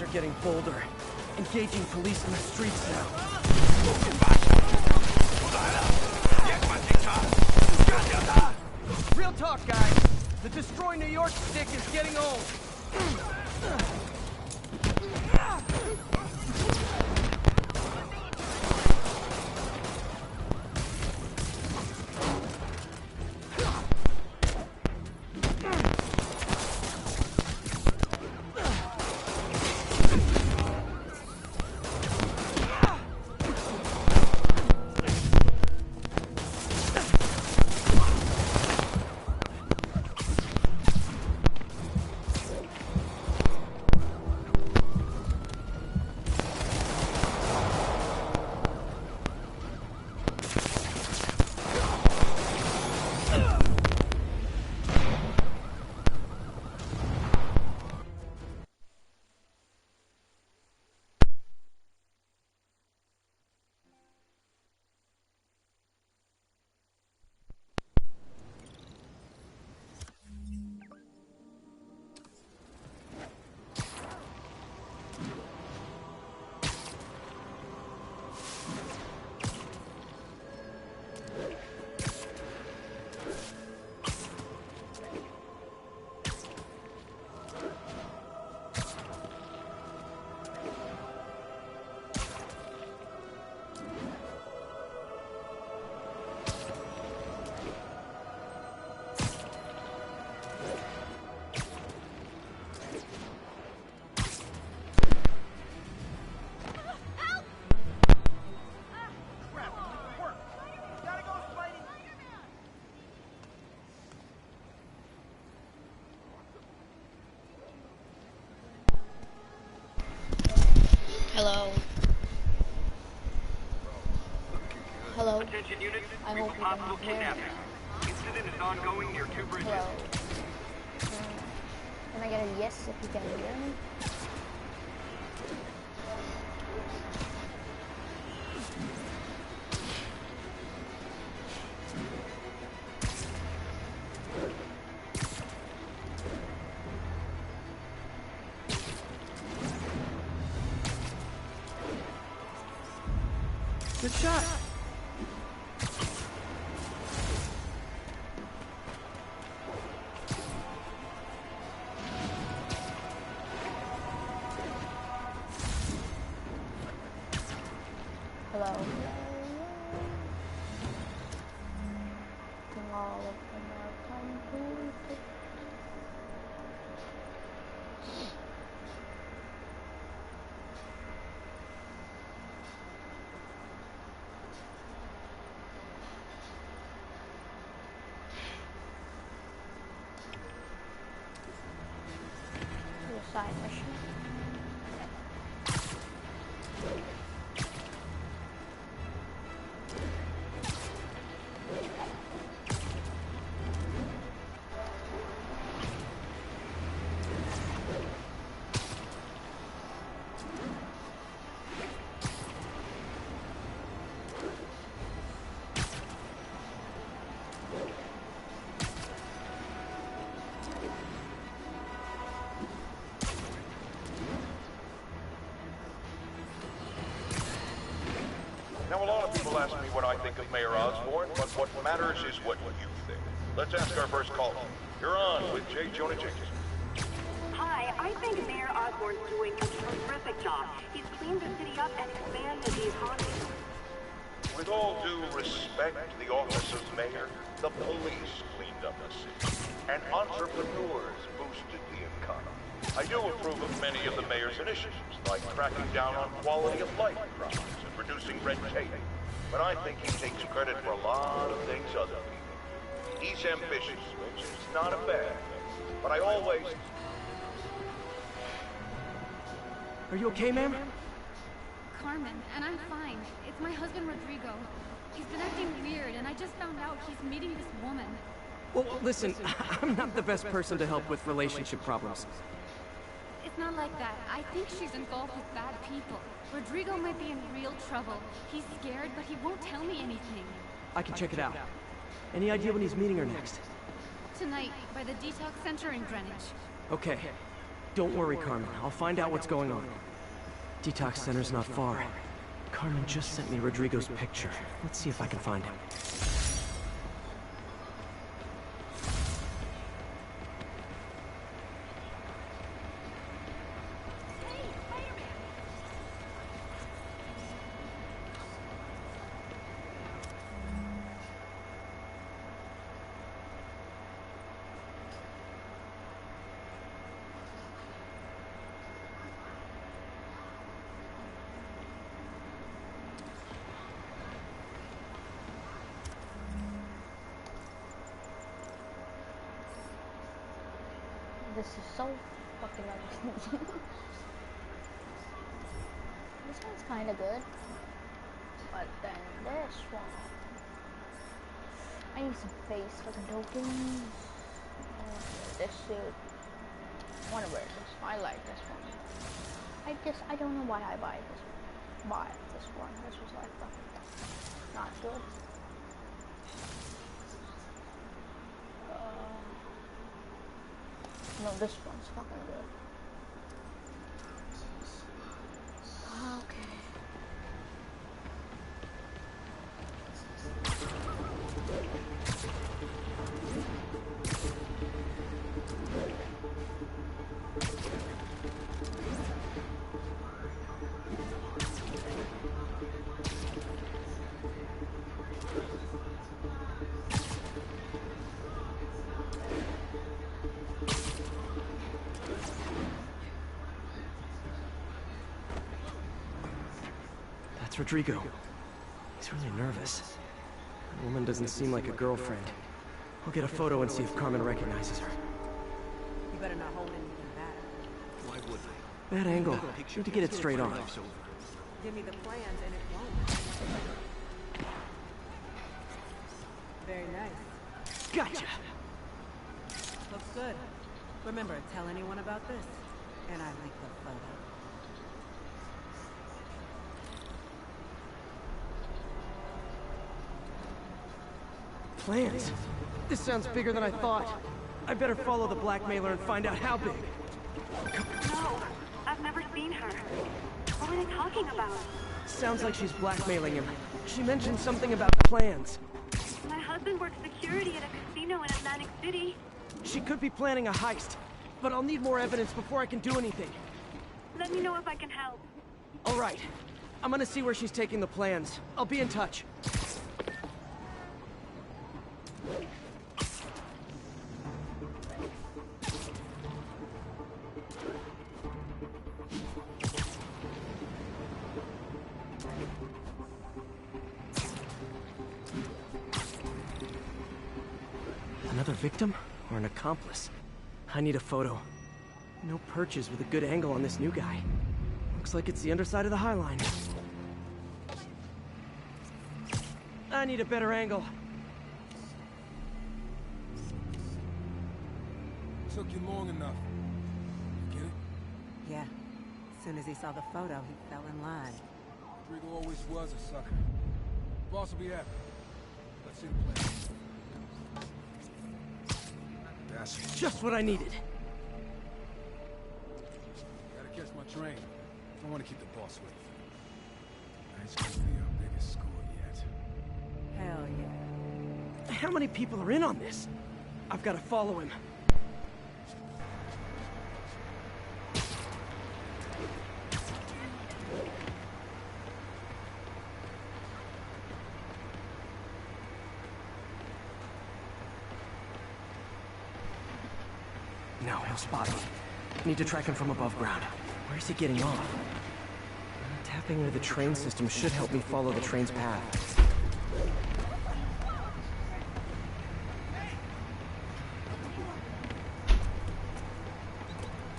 are getting bolder. Engaging police in the streets now. Real talk, guys. The Destroy New York stick is getting old. Hello. Hello. Attention units, I we have hope a you possible can hear me. kidnapping. Incident is ongoing near two bridges. Hello. Can I get a yes if you can hear me? Good shot. Hello. Can all of them are coming to Suicide mission. Now, a lot of people ask me what I think of Mayor Osborne, but what matters is what you think. Let's ask our first caller. You're on with J. Jonah Jameson. Hi, I think Mayor Osborne's doing a terrific job. He's cleaned the city up and expanded the economy. With all due respect to the office of mayor, the police cleaned up the city, and entrepreneurs boosted the economy. I do approve of many of the mayor's initiatives, like cracking down on quality of life crimes and reducing red tape. But I think he takes credit for a lot of things other people. He's ambitious, which is not a bad thing, but I always... Are you okay, ma'am? Carmen, and I'm fine. It's my husband, Rodrigo. He's been acting weird, and I just found out he's meeting this woman. Well, listen, I'm not the best person to help with relationship problems. It's not like that. I think she's involved with bad people. Rodrigo might be in real trouble. He's scared, but he won't tell me anything. I can check it out. Any idea when he's meeting her next? Tonight, by the detox center in Greenwich. Okay. Don't worry, Carmen. I'll find out what's going on. Detox center's not far. Carmen just sent me Rodrigo's picture. Let's see if I can find him. This is so fucking amazing. This one's kind of good, but then this one, I need some face fucking tokens. This suit, I wanna wear this. I like this one. I don't know why I buy this one. This was like not good. No, this one's fucking good. Okay. That's Rodrigo. He's really nervous. The woman doesn't seem like a girlfriend. I'll get a photo and see if Carmen recognizes her. You better not hold anything back. Why would they? Bad angle. Need to get it straight on. Give me the plans and it won't. Very nice. Gotcha! Looks good. Remember, tell anyone about this. And I like the photo. Plans? This sounds bigger than I thought. I better follow the blackmailer and find out how big. No, I've never seen her. What were they talking about? Sounds like she's blackmailing him. She mentioned something about plans. My husband works security at a casino in Atlantic City. She could be planning a heist, but I'll need more evidence before I can do anything. Let me know if I can help. All right. I'm gonna see where she's taking the plans. I'll be in touch. Another victim or an accomplice? I need a photo. No perches with a good angle on this new guy. Looks like it's the underside of the High Line. I need a better angle. Took you long enough. Get it? Yeah. As soon as he saw the photo, he fell in line. Rodrigo always was a sucker. Boss will be happy. Let's see the plan. That's just what I needed. Gotta catch my train. I want to keep the boss with me. That's gonna be our biggest score yet. Hell yeah. How many people are in on this? I've got to follow him. No, he'll spot me. Need to track him from above ground. Where's he getting off? Tapping into the train system should help me follow the train's path.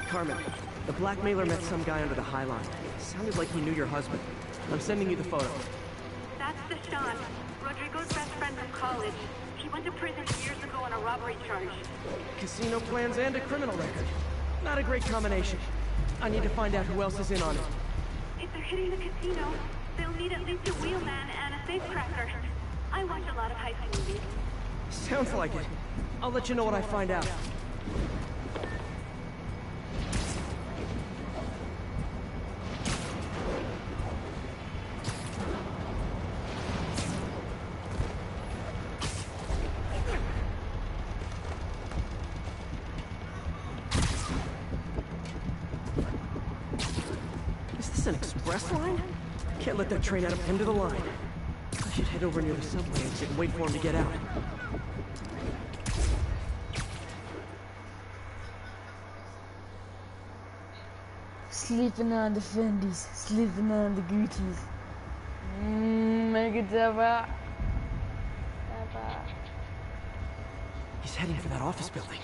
Carmen, the blackmailer met some guy under the High Line. Sounded like he knew your husband. I'm sending you the photo. That's Deshaun, Rodrigo's best friend from college. He went to prison years ago on a robbery charge. Casino plans and a criminal record. Not a great combination. I need to find out who else is in on it. If they're hitting the casino, they'll need at least a wheelman and a safecracker. I watch a lot of heist movies. Sounds like it. I'll let you know what I find out. express line? Can't let that train out of him to the line. I should head over near the subway exit and wait for him to get out. Sleeping on the Fendis, sleeping on the Gucci's. Make it ever. He's heading for that office building.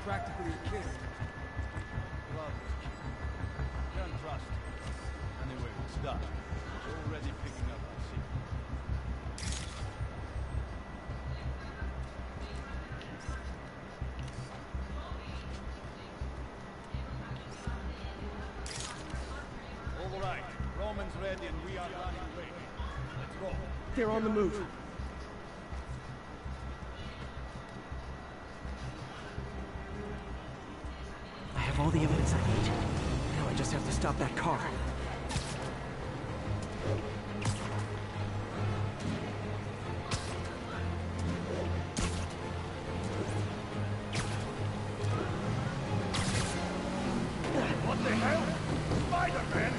Practically a kid. Love this kid. Can't trust him. Anyway, it's done. He's already picking up our secret. All right. Roman's ready and we are running away. Let's go. They're on the move. All the evidence I need. Now I just have to stop that car. What the hell? Spider-Man!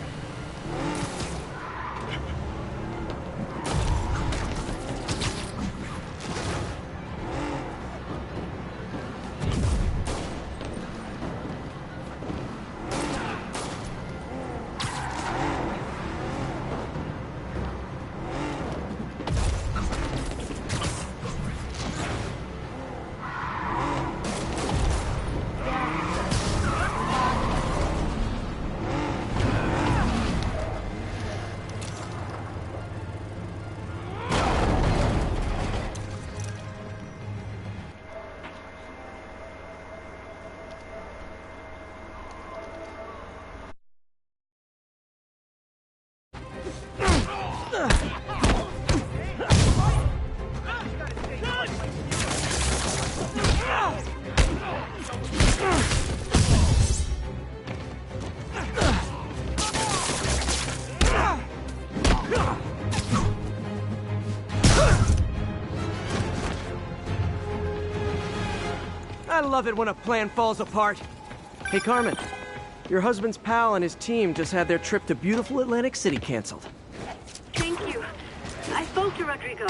I love it when a plan falls apart. Hey, Carmen. Your husband's pal and his team just had their trip to beautiful Atlantic City canceled. Thank you. I spoke to Rodrigo.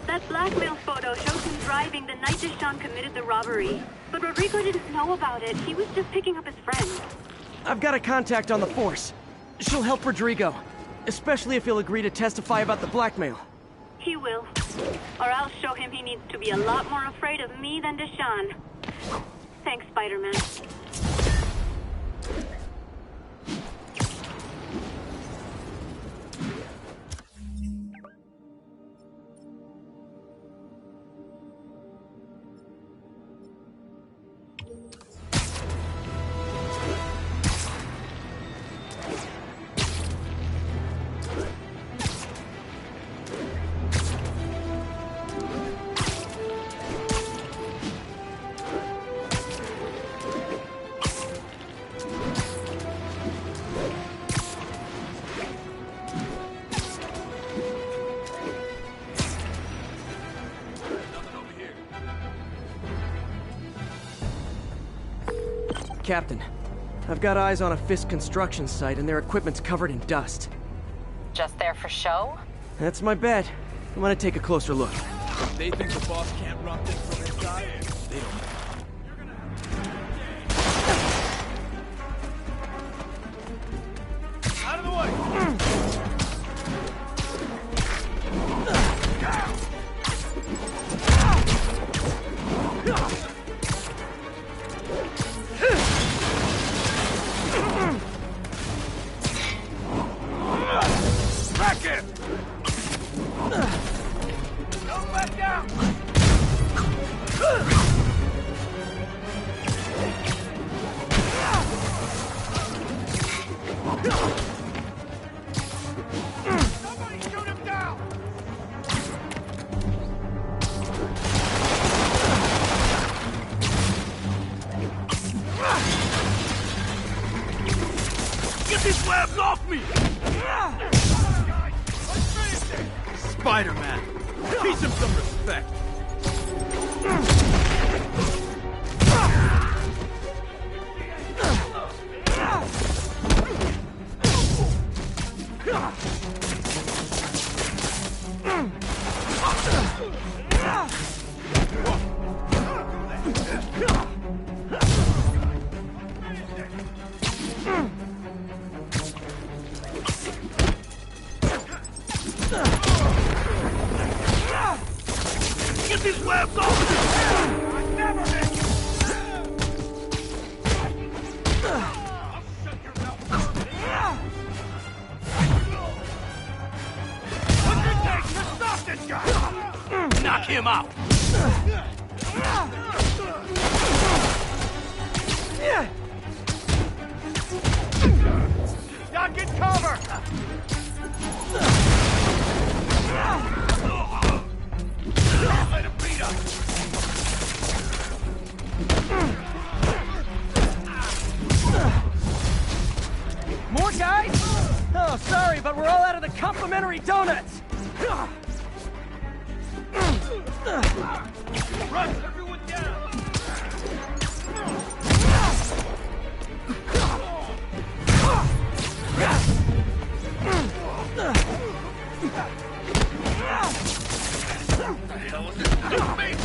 That blackmail photo shows him driving the night Deshaun committed the robbery. But Rodrigo didn't know about it. He was just picking up his friend. I've got a contact on the force. She'll help Rodrigo. Especially if he'll agree to testify about the blackmail. He will. Or I'll show him he needs to be a lot more afraid of me than Deshaun. Thanks, Spider-Man. Captain, I've got eyes on a Fisk construction site and their equipment's covered in dust. Just there for show? That's my bet. I'm gonna take a closer look. They think the boss can't run things from inside? They don't. these labs off me! Spider-Man! Teach him some respect! Get these webs off of me! I never hit you! I'll shut your mouth. What's it take to stop this guy? Knock him out! Doc, get cover! Let him beat us! More guys? Oh, sorry, but we're all out of the complimentary donuts! Run! Everyone down! What the hell is this? Don't make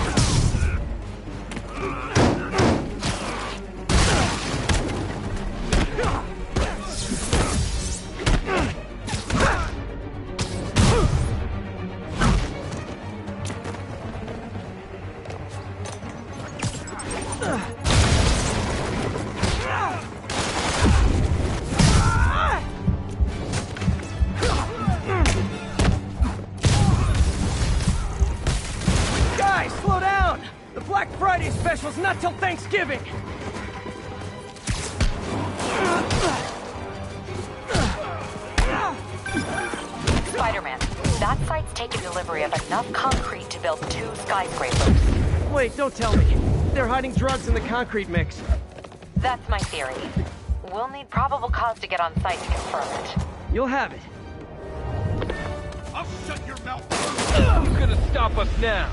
Guys, slow down! The Black Friday special's not till Thanksgiving! Spider-Man, that site's taken delivery of enough concrete to build 2 skyscrapers. Wait, don't tell me. They're hiding drugs in the concrete mix. That's my theory. We'll need probable cause to get on site to confirm it. You'll have it. I'll shut your mouth! Who's gonna stop us now?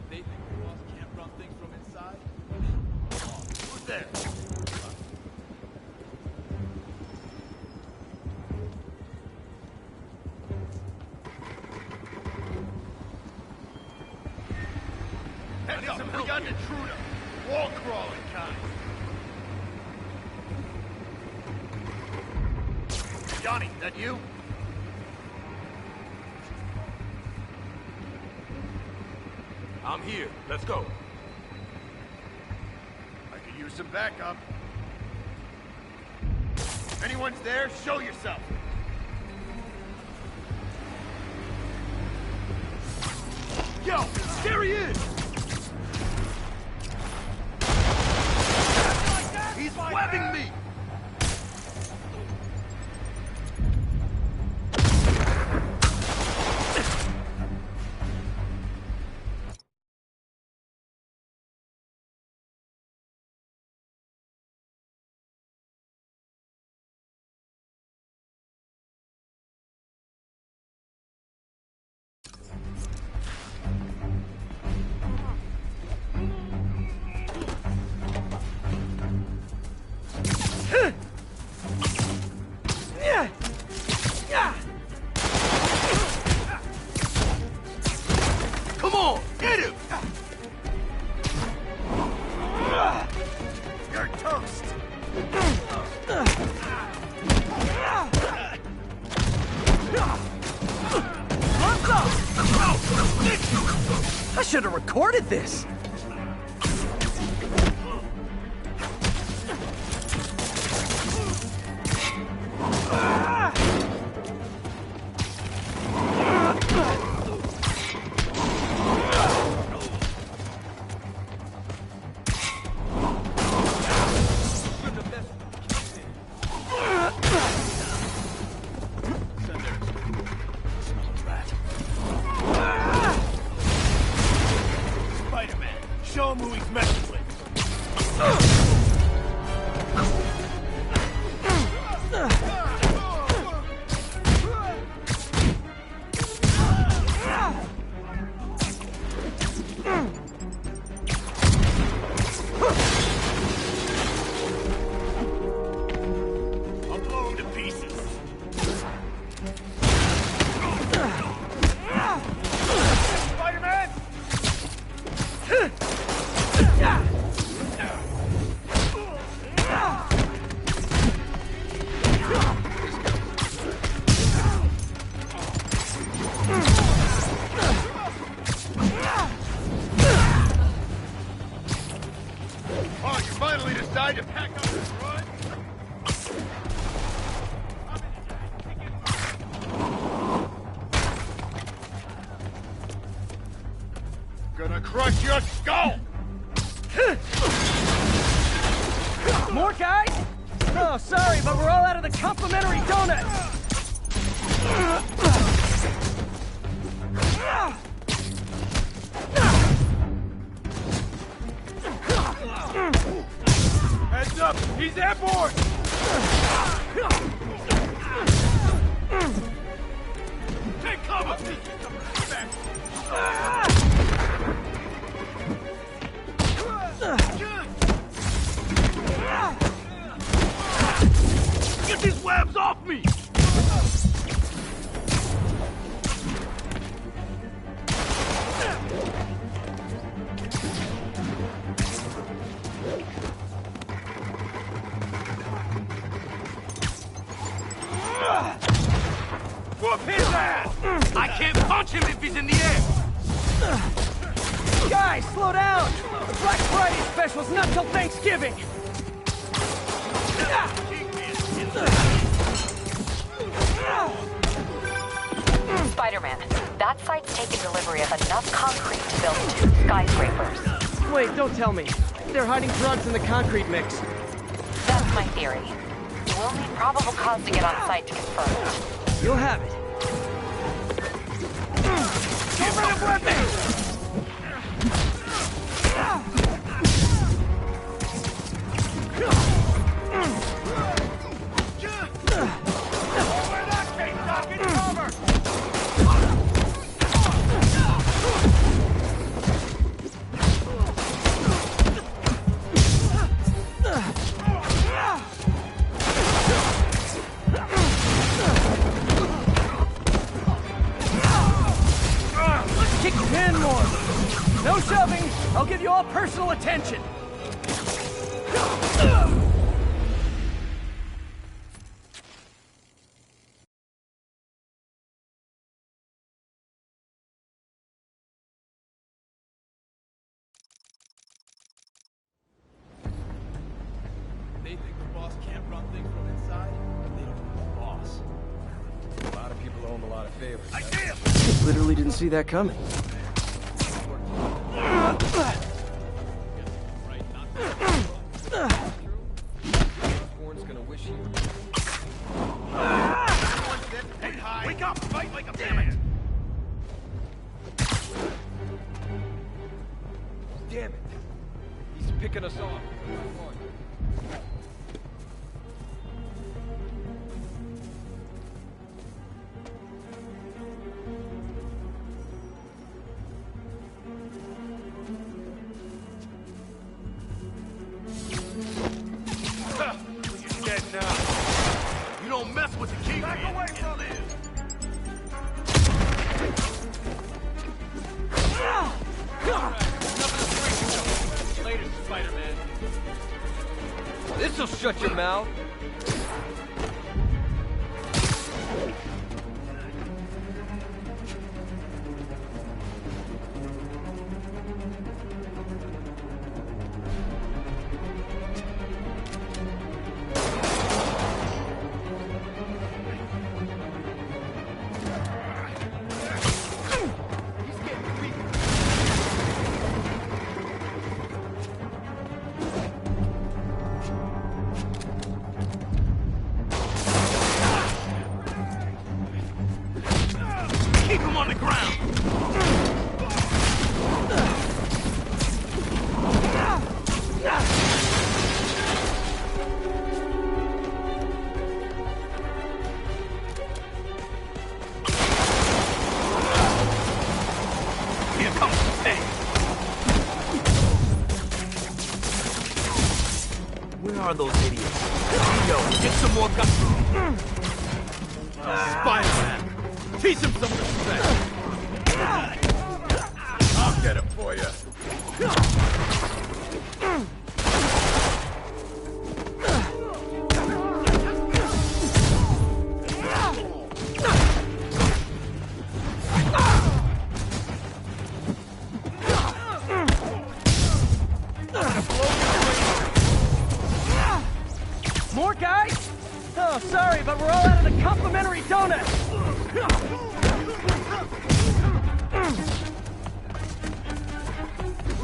They think the boss can't run things from inside? Who's there? Heads up, we got an intruder. Wall crawling kind. Johnny, that you? I'm here. Let's go. I could use some backup. If anyone's there, show yourself. Yo, there he is! He's webbing me! Come on, hit him! You're toast! I should have recorded this! crush your skull! More guys? Oh, sorry, but we're all out of the complimentary donuts! Heads up! He's airborne! Take cover! Get these webs off me! Whoop his ass! I can't punch him if he's in the air! Guys, slow down! The Black Friday special's not till Thanksgiving! Spider-Man, that site's taken delivery of enough concrete to build 2 skyscrapers. Wait, don't tell me. They're hiding drugs in the concrete mix. That's my theory. We'll need probable cause to get on site to confirm it. You'll have it. Get rid of weapons! Kick your hand more! No shoving! I'll give you all personal attention! They think the boss can't run things from inside, but they don't know the boss. A lot of people owe him a lot of favors. I can't! Literally didn't see that coming. Warren's gonna wish he... Hey, wake up! Fight like a man! Damn it! He's picking us off. You're dead now. You don't mess with the king. Back away from it! Later, Spider-Man. This'll shut your mouth. Keep him on the ground! Here comes the thing! Where are those idiots? Yo, get some more guns. Spider-Man! Teach him some respect! I'll get him for you. More guys? Oh, sorry, but we're all out of the complimentary donuts!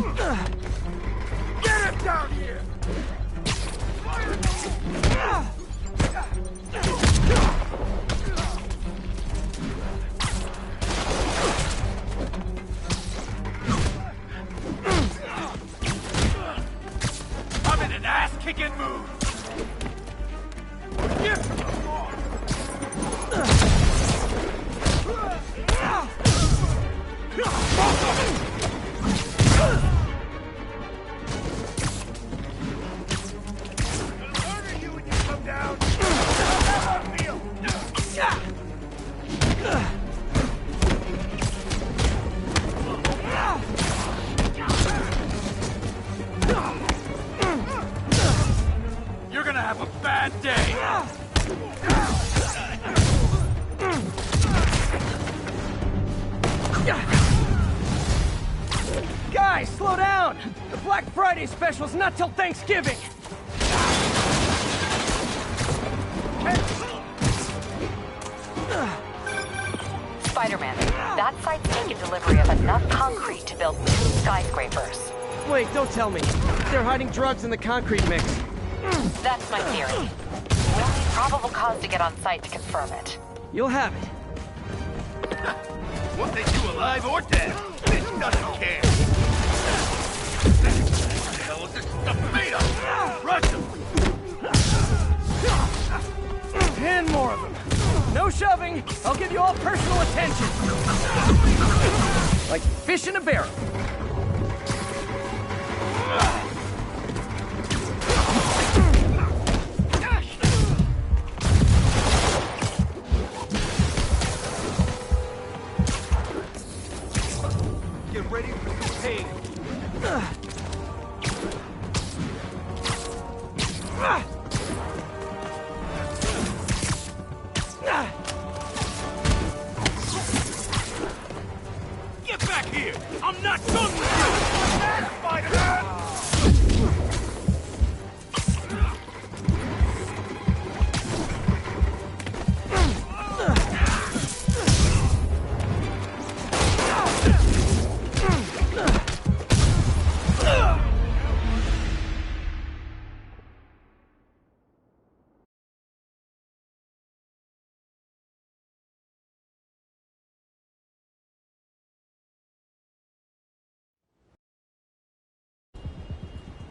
Get him down here! I'm in an ass-kicking mood! Give him a ball! You're gonna have a bad day! Guys, slow down! The Black Friday special's not till Thanksgiving! Spider-Man, that site's taken delivery of enough concrete to build 2 skyscrapers. Wait, don't tell me. They're hiding drugs in the concrete mix. That's my theory. We'll need probable cause to get on site to confirm it. You'll have it. Want they do alive or dead? This doesn't care. What the hell is this stuff made of? Rush them! And more of them. No shoving. I'll give you all personal attention. Like fish in a barrel. Get ready for some pain. Get back here! I'm not done with you! Spider-Man!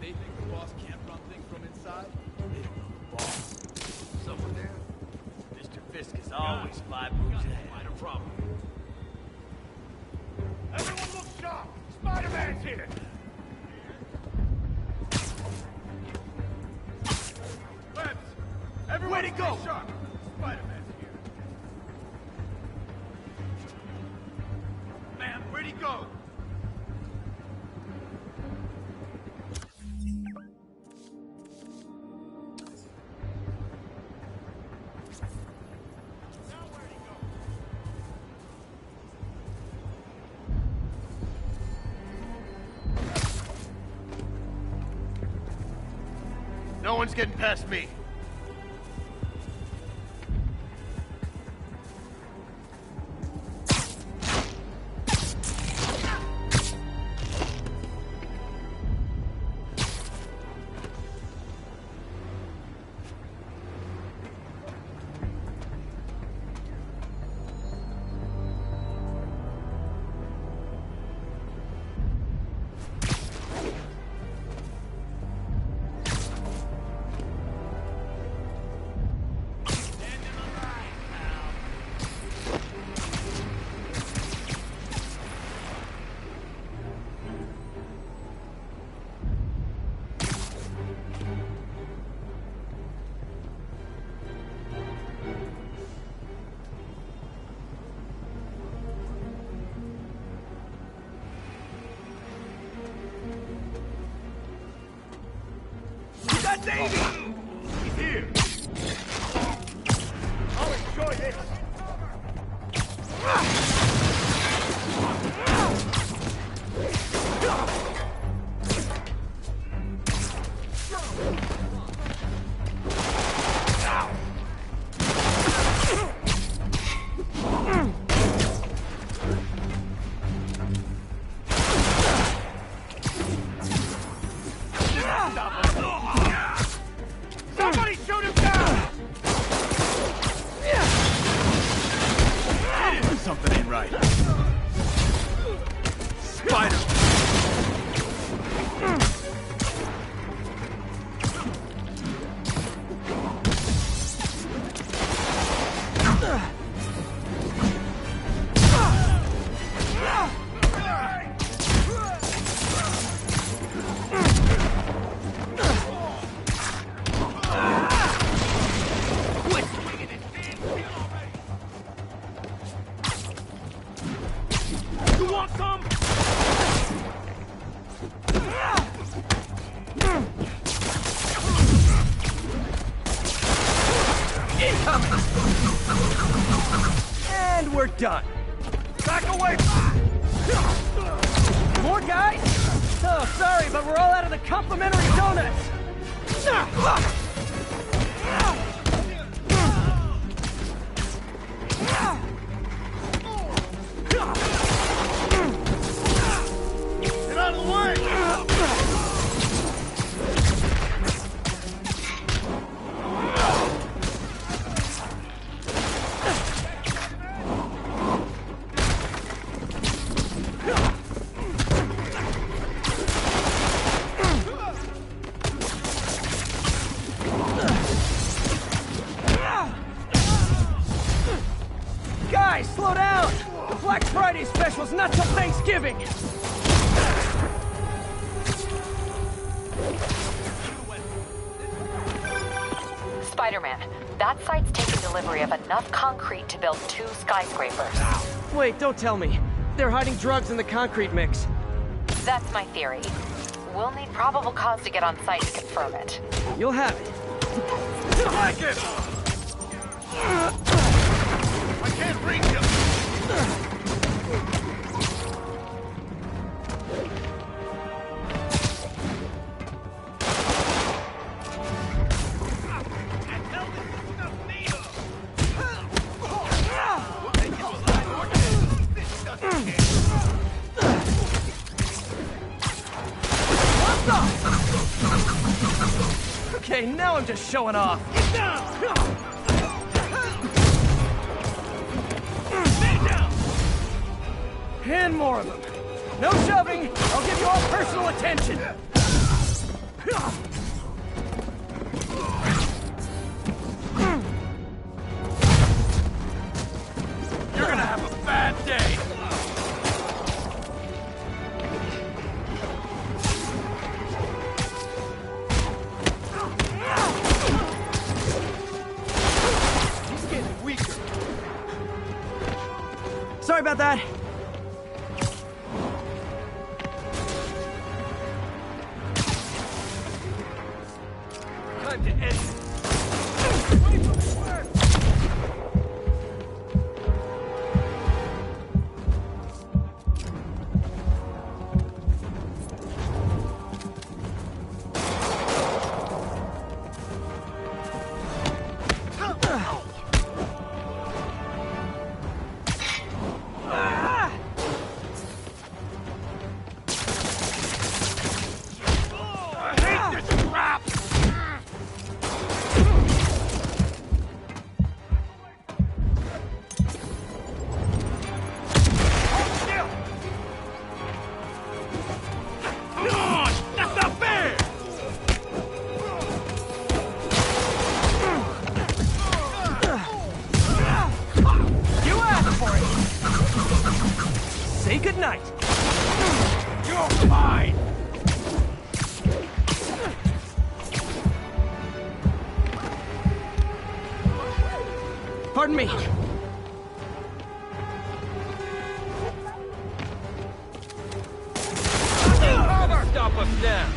They think the boss can't run things from inside? They don't know the boss. Someone there? Mr. Fisk is always 5 moves ahead. Find a problem. Everyone look sharp! Spider-Man's here! Webs! Everyone where'd he go? Sharp. Spider-Man's here. Man, where'd he go? No one's getting past me. Davey! He's here! I'll enjoy this! Spider! You want some? Incoming! And we're done. Back away! More guys? Oh, sorry, but we're all out of the complimentary donuts. Get out of the way! Guys, slow down! The Black Friday special's not till Thanksgiving! Spider-Man, that site's taking delivery of enough concrete to build 2 skyscrapers. Wait, don't tell me. They're hiding drugs in the concrete mix. That's my theory. We'll need probable cause to get on site to confirm it. You'll have it. Like it! I can't reach him! Okay, now I'm just showing off. Get down! And more of them. No shoving. I'll give you all personal attention. You're gonna have a bad day! He's getting weaker. Sorry about that. Time to end it. I hate this crap! That's not fair! You asked for it. Say goodnight. You're fine! Pardon me. Stop us now!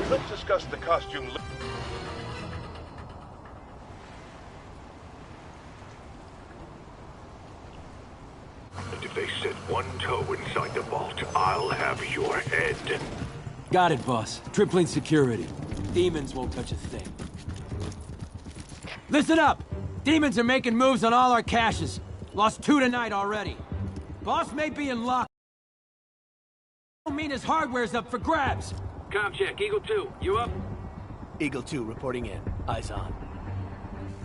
Let's discuss the costume. If they set one toe inside the vault, I'll have your head. Got it, boss. Tripling security. Demons won't touch a thing. Listen up! Demons are making moves on all our caches. Lost 2 tonight already. Boss may be in luck. I don't mean his hardware's up for grabs. Com check, Eagle 2, you up? Eagle 2 reporting in. Eyes on.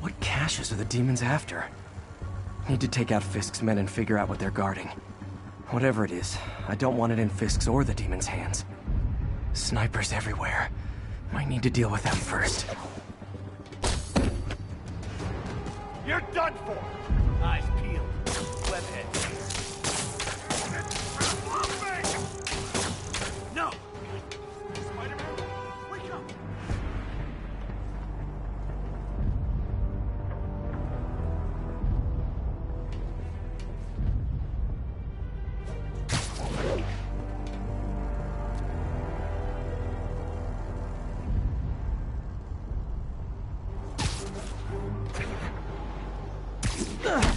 What caches are the demons after? Need to take out Fisk's men and figure out what they're guarding. Whatever it is, I don't want it in Fisk's or the demons' hands. Snipers everywhere. Might need to deal with them first. You're done for! Eyes peeled. Webhead. No! Spider-Man, wake up!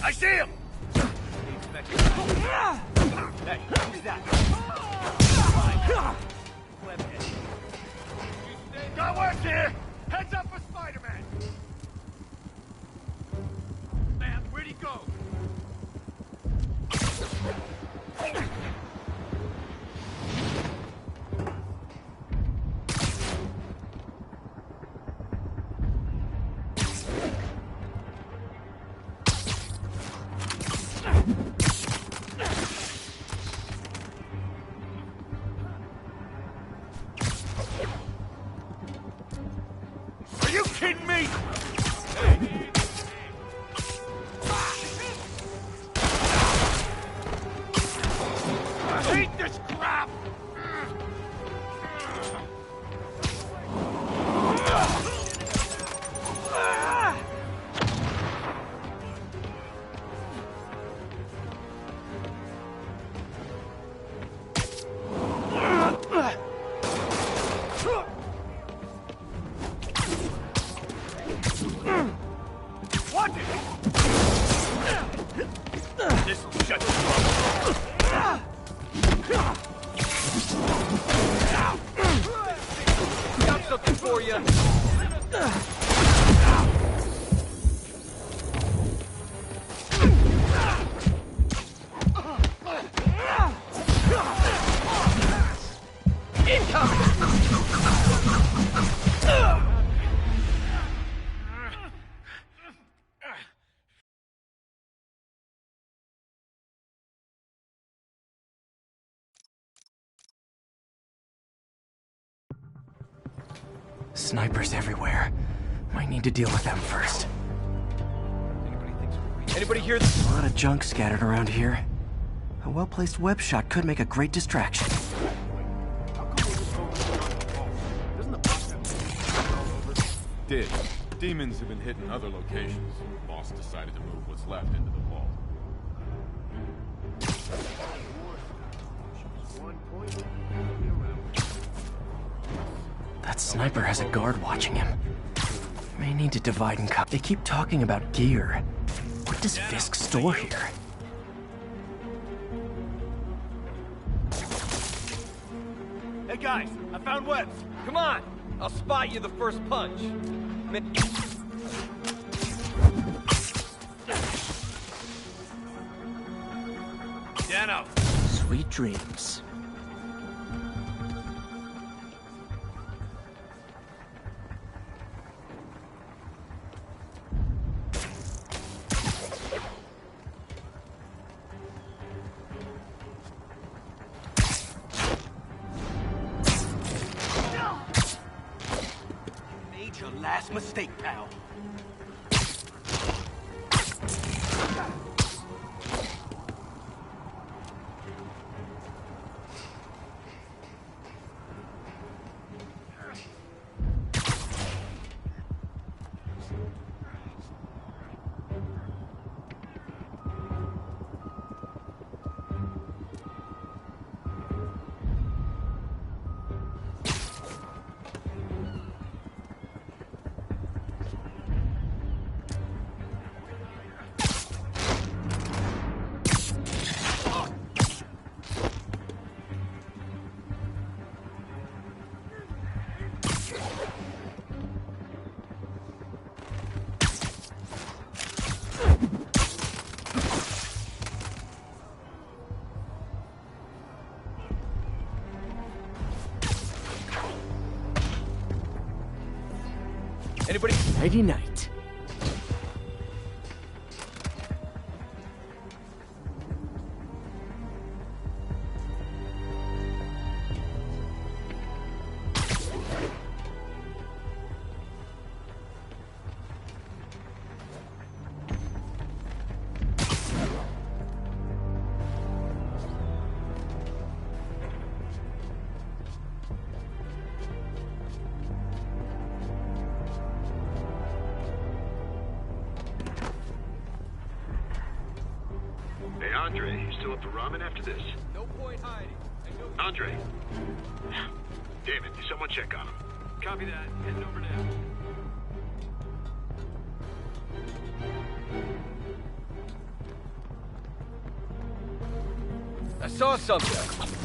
I see him! Hey, who's that? Webhead. Got work here! Heads up for Spider-Man! Man, where'd he go? Are you kidding me? I hate this crap! What? This'll shut you up. Got something for you. Snipers everywhere. Might need to deal with them first. Anybody hear A lot of junk scattered around here. A well-placed web shot could make a great distraction. Did. Demons have been hitting other locations. Boss decided to move what's left into the vault. That sniper has a guard watching him. May need to divide and conquer. They keep talking about gear. What does Fisk store here? Hey guys, I found webs. Come on, I'll spot you the first punch. Dano. Sweet dreams. Made your last mistake, pal. Anybody? Nighty night. Hey, Andre, you still up for ramen after this? No point hiding. Andre! Damn it, someone check on him. Copy that. Heading over now. I saw something.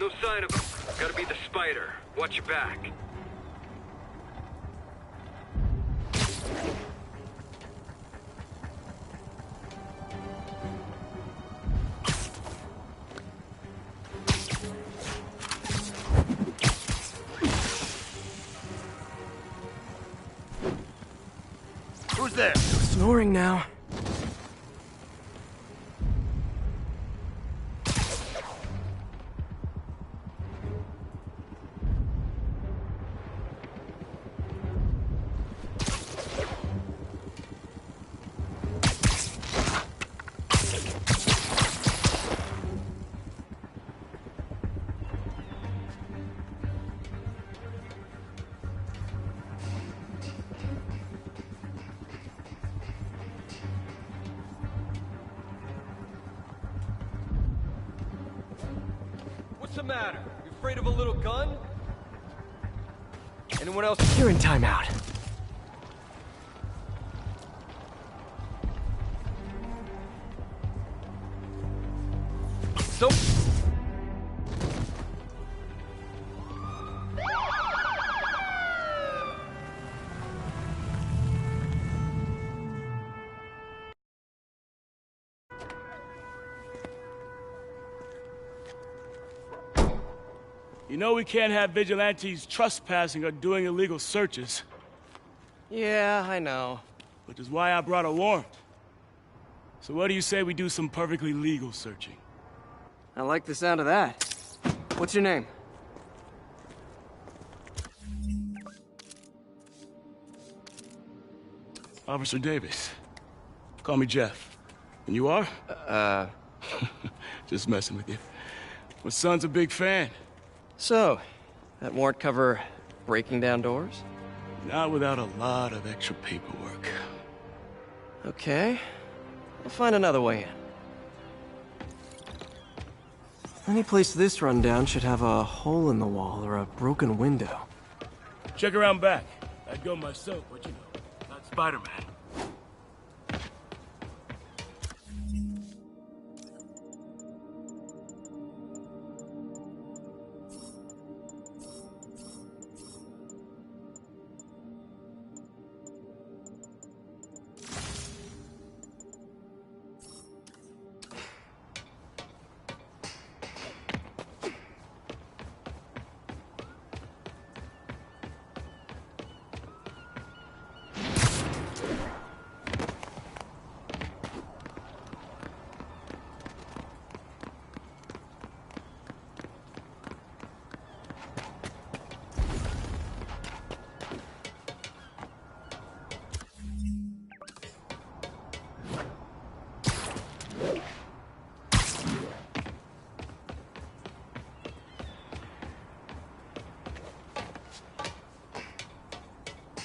No sign of him. Gotta be the spider. Watch your back. Who's there? Snoring now. What's the matter? You afraid of a little gun? Anyone else? You're in timeout. So... You know we can't have vigilantes trespassing or doing illegal searches. Yeah, I know. Which is why I brought a warrant. So what do you say we do some perfectly legal searching? I like the sound of that. What's your name? Officer Davis. Call me Jeff. And you are? Just messing with you. My son's a big fan. So, that warrant cover breaking down doors? Not without a lot of extra paperwork. Okay. I'll find another way in. Any place this rundown should have a hole in the wall or a broken window. Check around back. I'd go myself, but you know, not Spider-Man.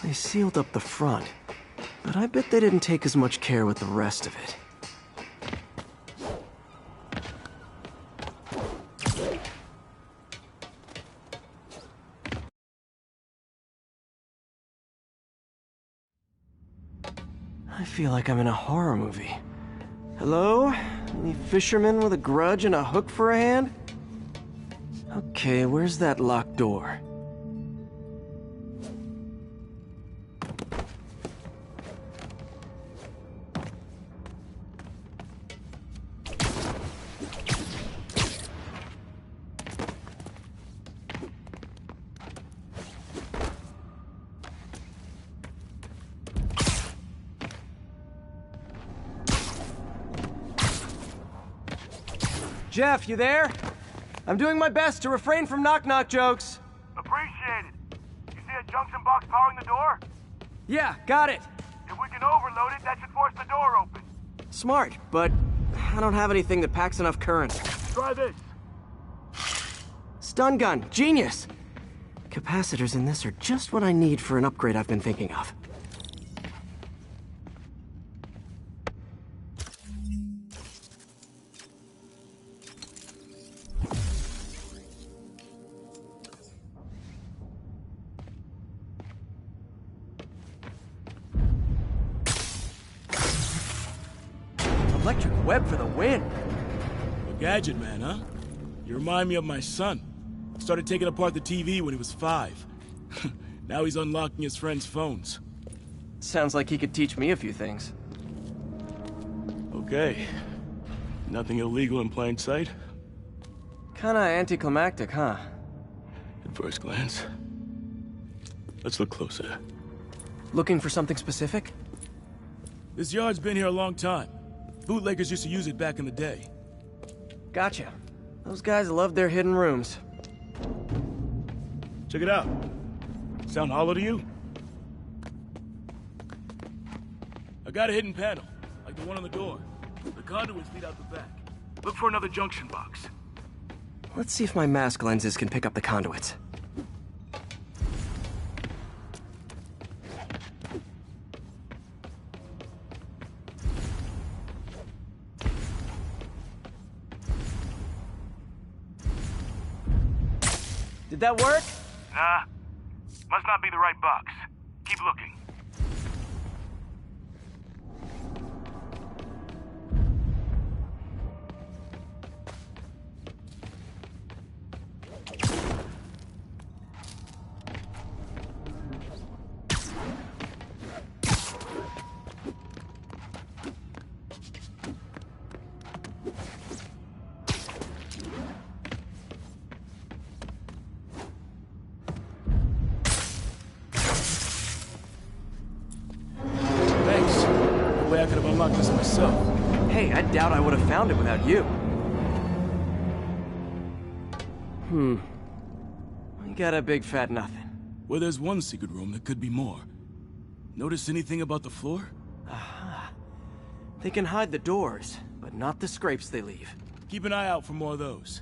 They sealed up the front, but I bet they didn't take as much care with the rest of it. I feel like I'm in a horror movie. Hello? Any fisherman with a grudge and a hook for a hand? Okay, where's that locked door? Jeff, you there? I'm doing my best to refrain from knock-knock jokes. Appreciate it. You see a junction box powering the door? Yeah, got it. If we can overload it, that should force the door open. Smart, but I don't have anything that packs enough current. Try this. Stun gun, genius! Capacitors in this are just what I need for an upgrade I've been thinking of. Electric web for the win. A gadget man, huh? You remind me of my son. Started taking apart the TV when he was 5. Now he's unlocking his friends' phones. Sounds like he could teach me a few things. Okay. Nothing illegal in plain sight? Kinda anticlimactic, huh? At first glance. Let's look closer. Looking for something specific? This yard's been here a long time. Bootleggers used to use it back in the day. Gotcha. Those guys love their hidden rooms. Check it out. Sound hollow to you? I got a hidden panel, like the one on the door. The conduits lead out the back. Look for another junction box. Let's see if my mask lenses can pick up the conduits. Did that work? Nah. Must not be the right box. Keep looking. I could have unlocked this myself. Hey, I doubt I would have found it without you. We got a big fat nothing. Well, there's one secret room that could be more. Notice anything about the floor? Aha. They can hide the doors, but not the scrapes they leave. Keep an eye out for more of those.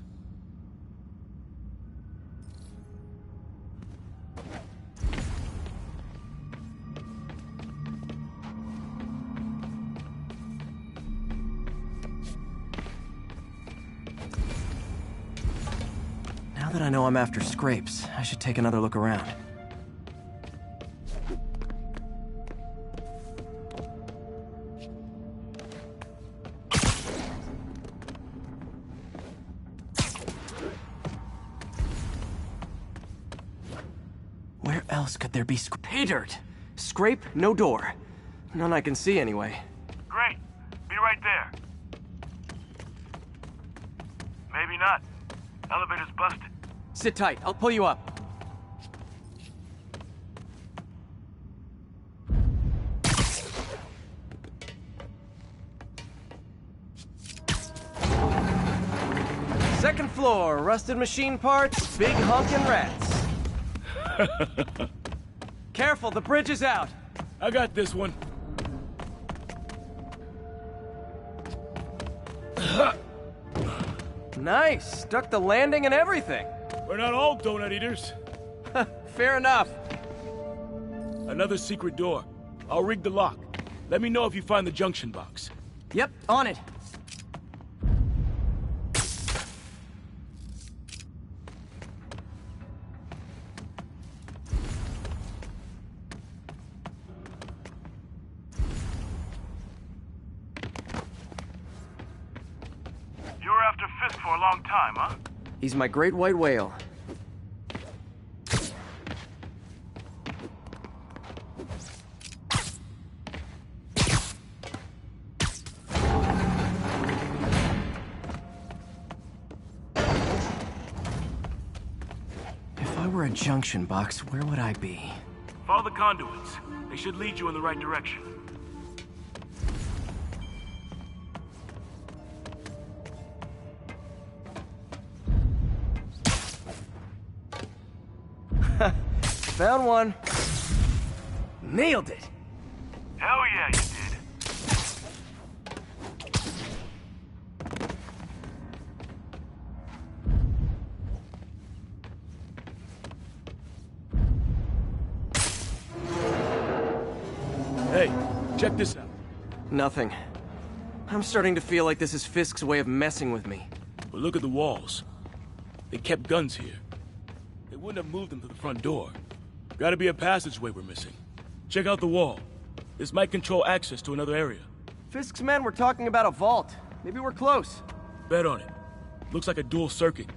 Now that I know I'm after scrapes, I should take another look around. Where else could there be pay dirt? Scrape, no door. None I can see anyway. Great. Be right there. Maybe not. Elevator's busted. Sit tight, I'll pull you up. Second floor, rusted machine parts, big honkin' rats. Careful, the bridge is out. I got this one. Nice, stuck the landing and everything. We're not all donut eaters. Fair enough. Another secret door. I'll rig the lock. Let me know if you find the junction box. Yep, on it. You were after Fisk for a long time, huh? He's my great white whale. If I were a junction box, where would I be? Follow the conduits. They should lead you in the right direction. Found one. Nailed it. Hell yeah, you did. Hey, check this out. Nothing. I'm starting to feel like this is Fisk's way of messing with me. But look at the walls. They kept guns here. They wouldn't have moved them to the front door. Gotta be a passageway we're missing. Check out the wall. This might control access to another area. Fisk's men were talking about a vault. Maybe we're close. Bet on it. Looks like a dual circuit.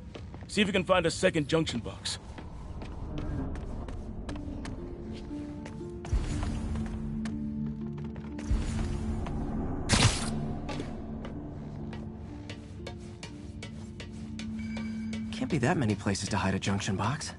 See if you can find a second junction box. Can't be that many places to hide a junction box.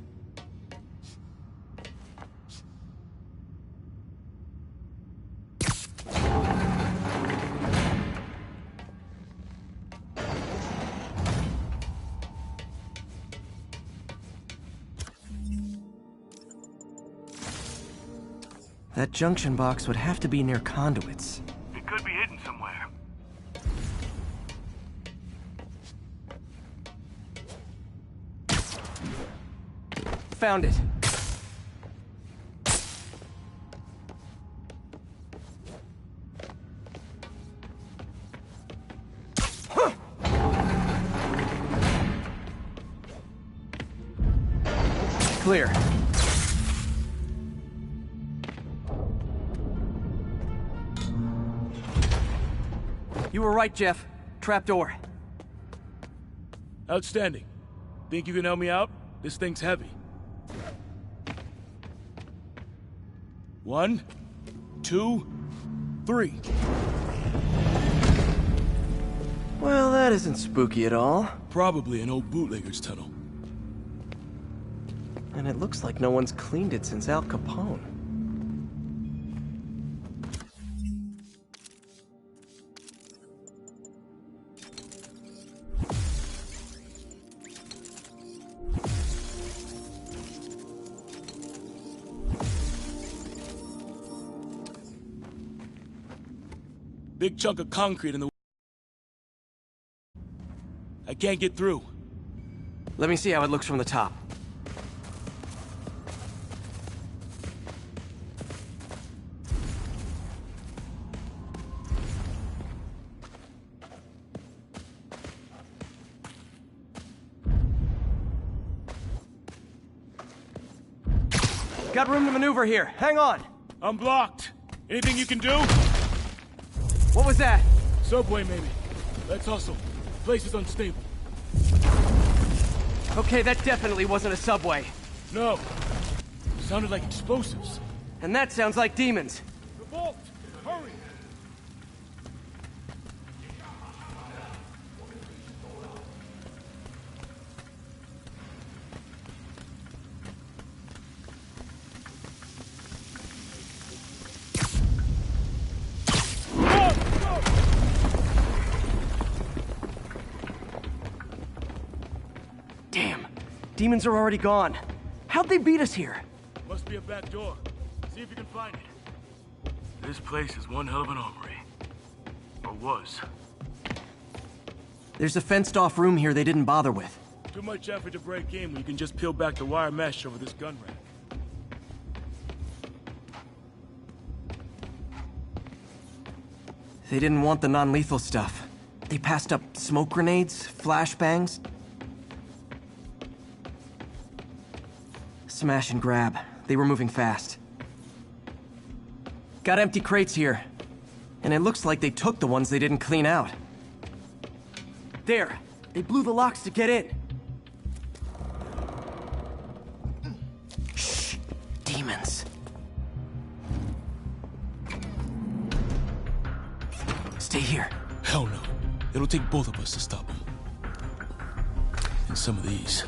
That junction box would have to be near conduits. It could be hidden somewhere. Found it. Clear. You were right, Jeff. Trapdoor. Outstanding. Think you can help me out? This thing's heavy. 1, 2, 3. Well, that isn't spooky at all. Probably an old bootlegger's tunnel. And it looks like no one's cleaned it since Al Capone. Big chunk of concrete in the... I can't get through. Let me see how it looks from the top. Got room to maneuver here. Hang on. I'm blocked. Anything you can do? What was that? Subway, maybe. Let's hustle. Place is unstable. Okay, that definitely wasn't a subway. No. Sounded like explosives. And that sounds like demons. The vault! Hurry! Damn. Demons are already gone. How'd they beat us here? Must be a back door. See if you can find it. This place is one hell of an armory. Or was. There's a fenced-off room here they didn't bother with. Too much effort to break in when you can just peel back the wire mesh over this gun rack. They didn't want the non-lethal stuff. They passed up smoke grenades, flashbangs. Smash and grab. They were moving fast. Got empty crates here. And it looks like they took the ones they didn't clean out. There! They blew the locks to get in. Shh! Demons. Stay here. Hell no. It'll take both of us to stop them. And some of these.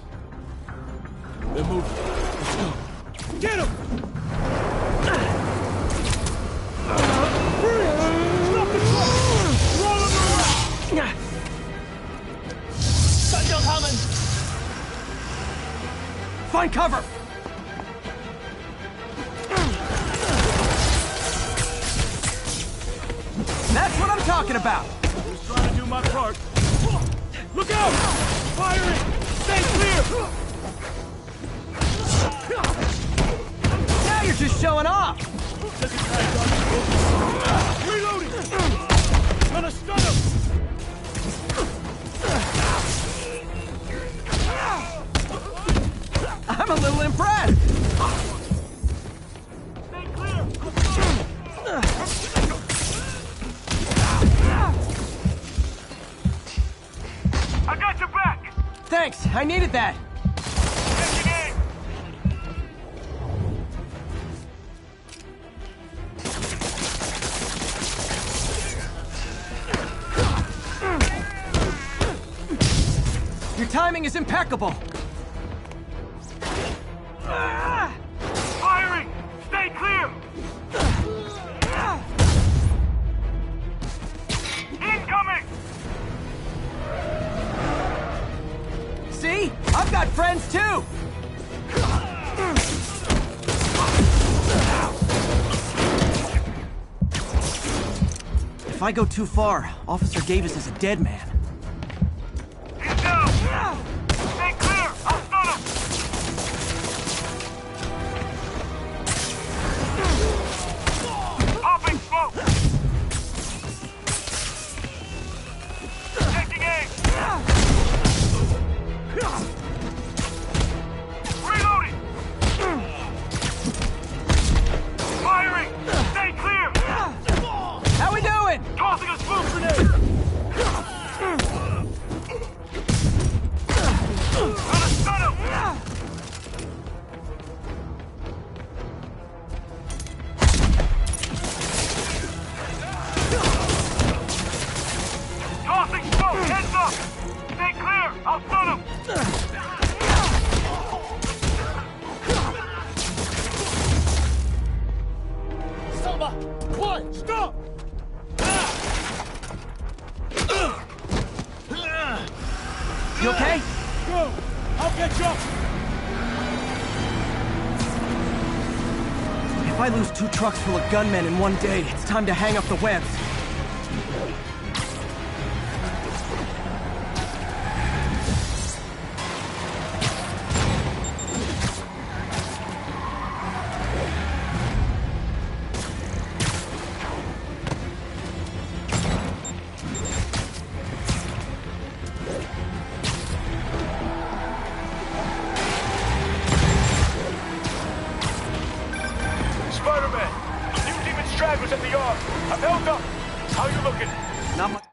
They're moving. Let's go. Get him! Stop the truck! Roll him around! Thunder coming! Find cover! That's what I'm talking about! Just trying to do my part. Look out! Firing! Stay clear! Now you're just showing off! Reloading! Gonna stun him! I'm a little impressed! Stay clear! I got your back! Thanks, I needed that! Your timing is impeccable! Firing! Stay clear! Incoming! See? I've got friends too! If I go too far, Officer Davis is a dead man. He's down! Stay clear! I'll stun him! Popping smoke! Taking aim! Reloading! Firing! Stay clear! How we doing? Tossing a smoke grenade! Gonna stun him! Tossing smoke! Heads up! Stay clear! I'll stun him! Samba! Quiet! Stop! You okay? Go! I'll get you up! If I lose 2 trucks full of gunmen in one day, it's time to hang up the webs. Stragglers at the yard. I'm held up. How you looking? Not much.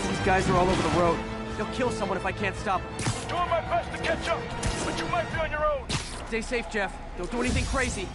These guys are all over the road. They'll kill someone if I can't stop them. Doing my best to catch up, but you might be on your own. Stay safe, Jeff. Don't do anything crazy.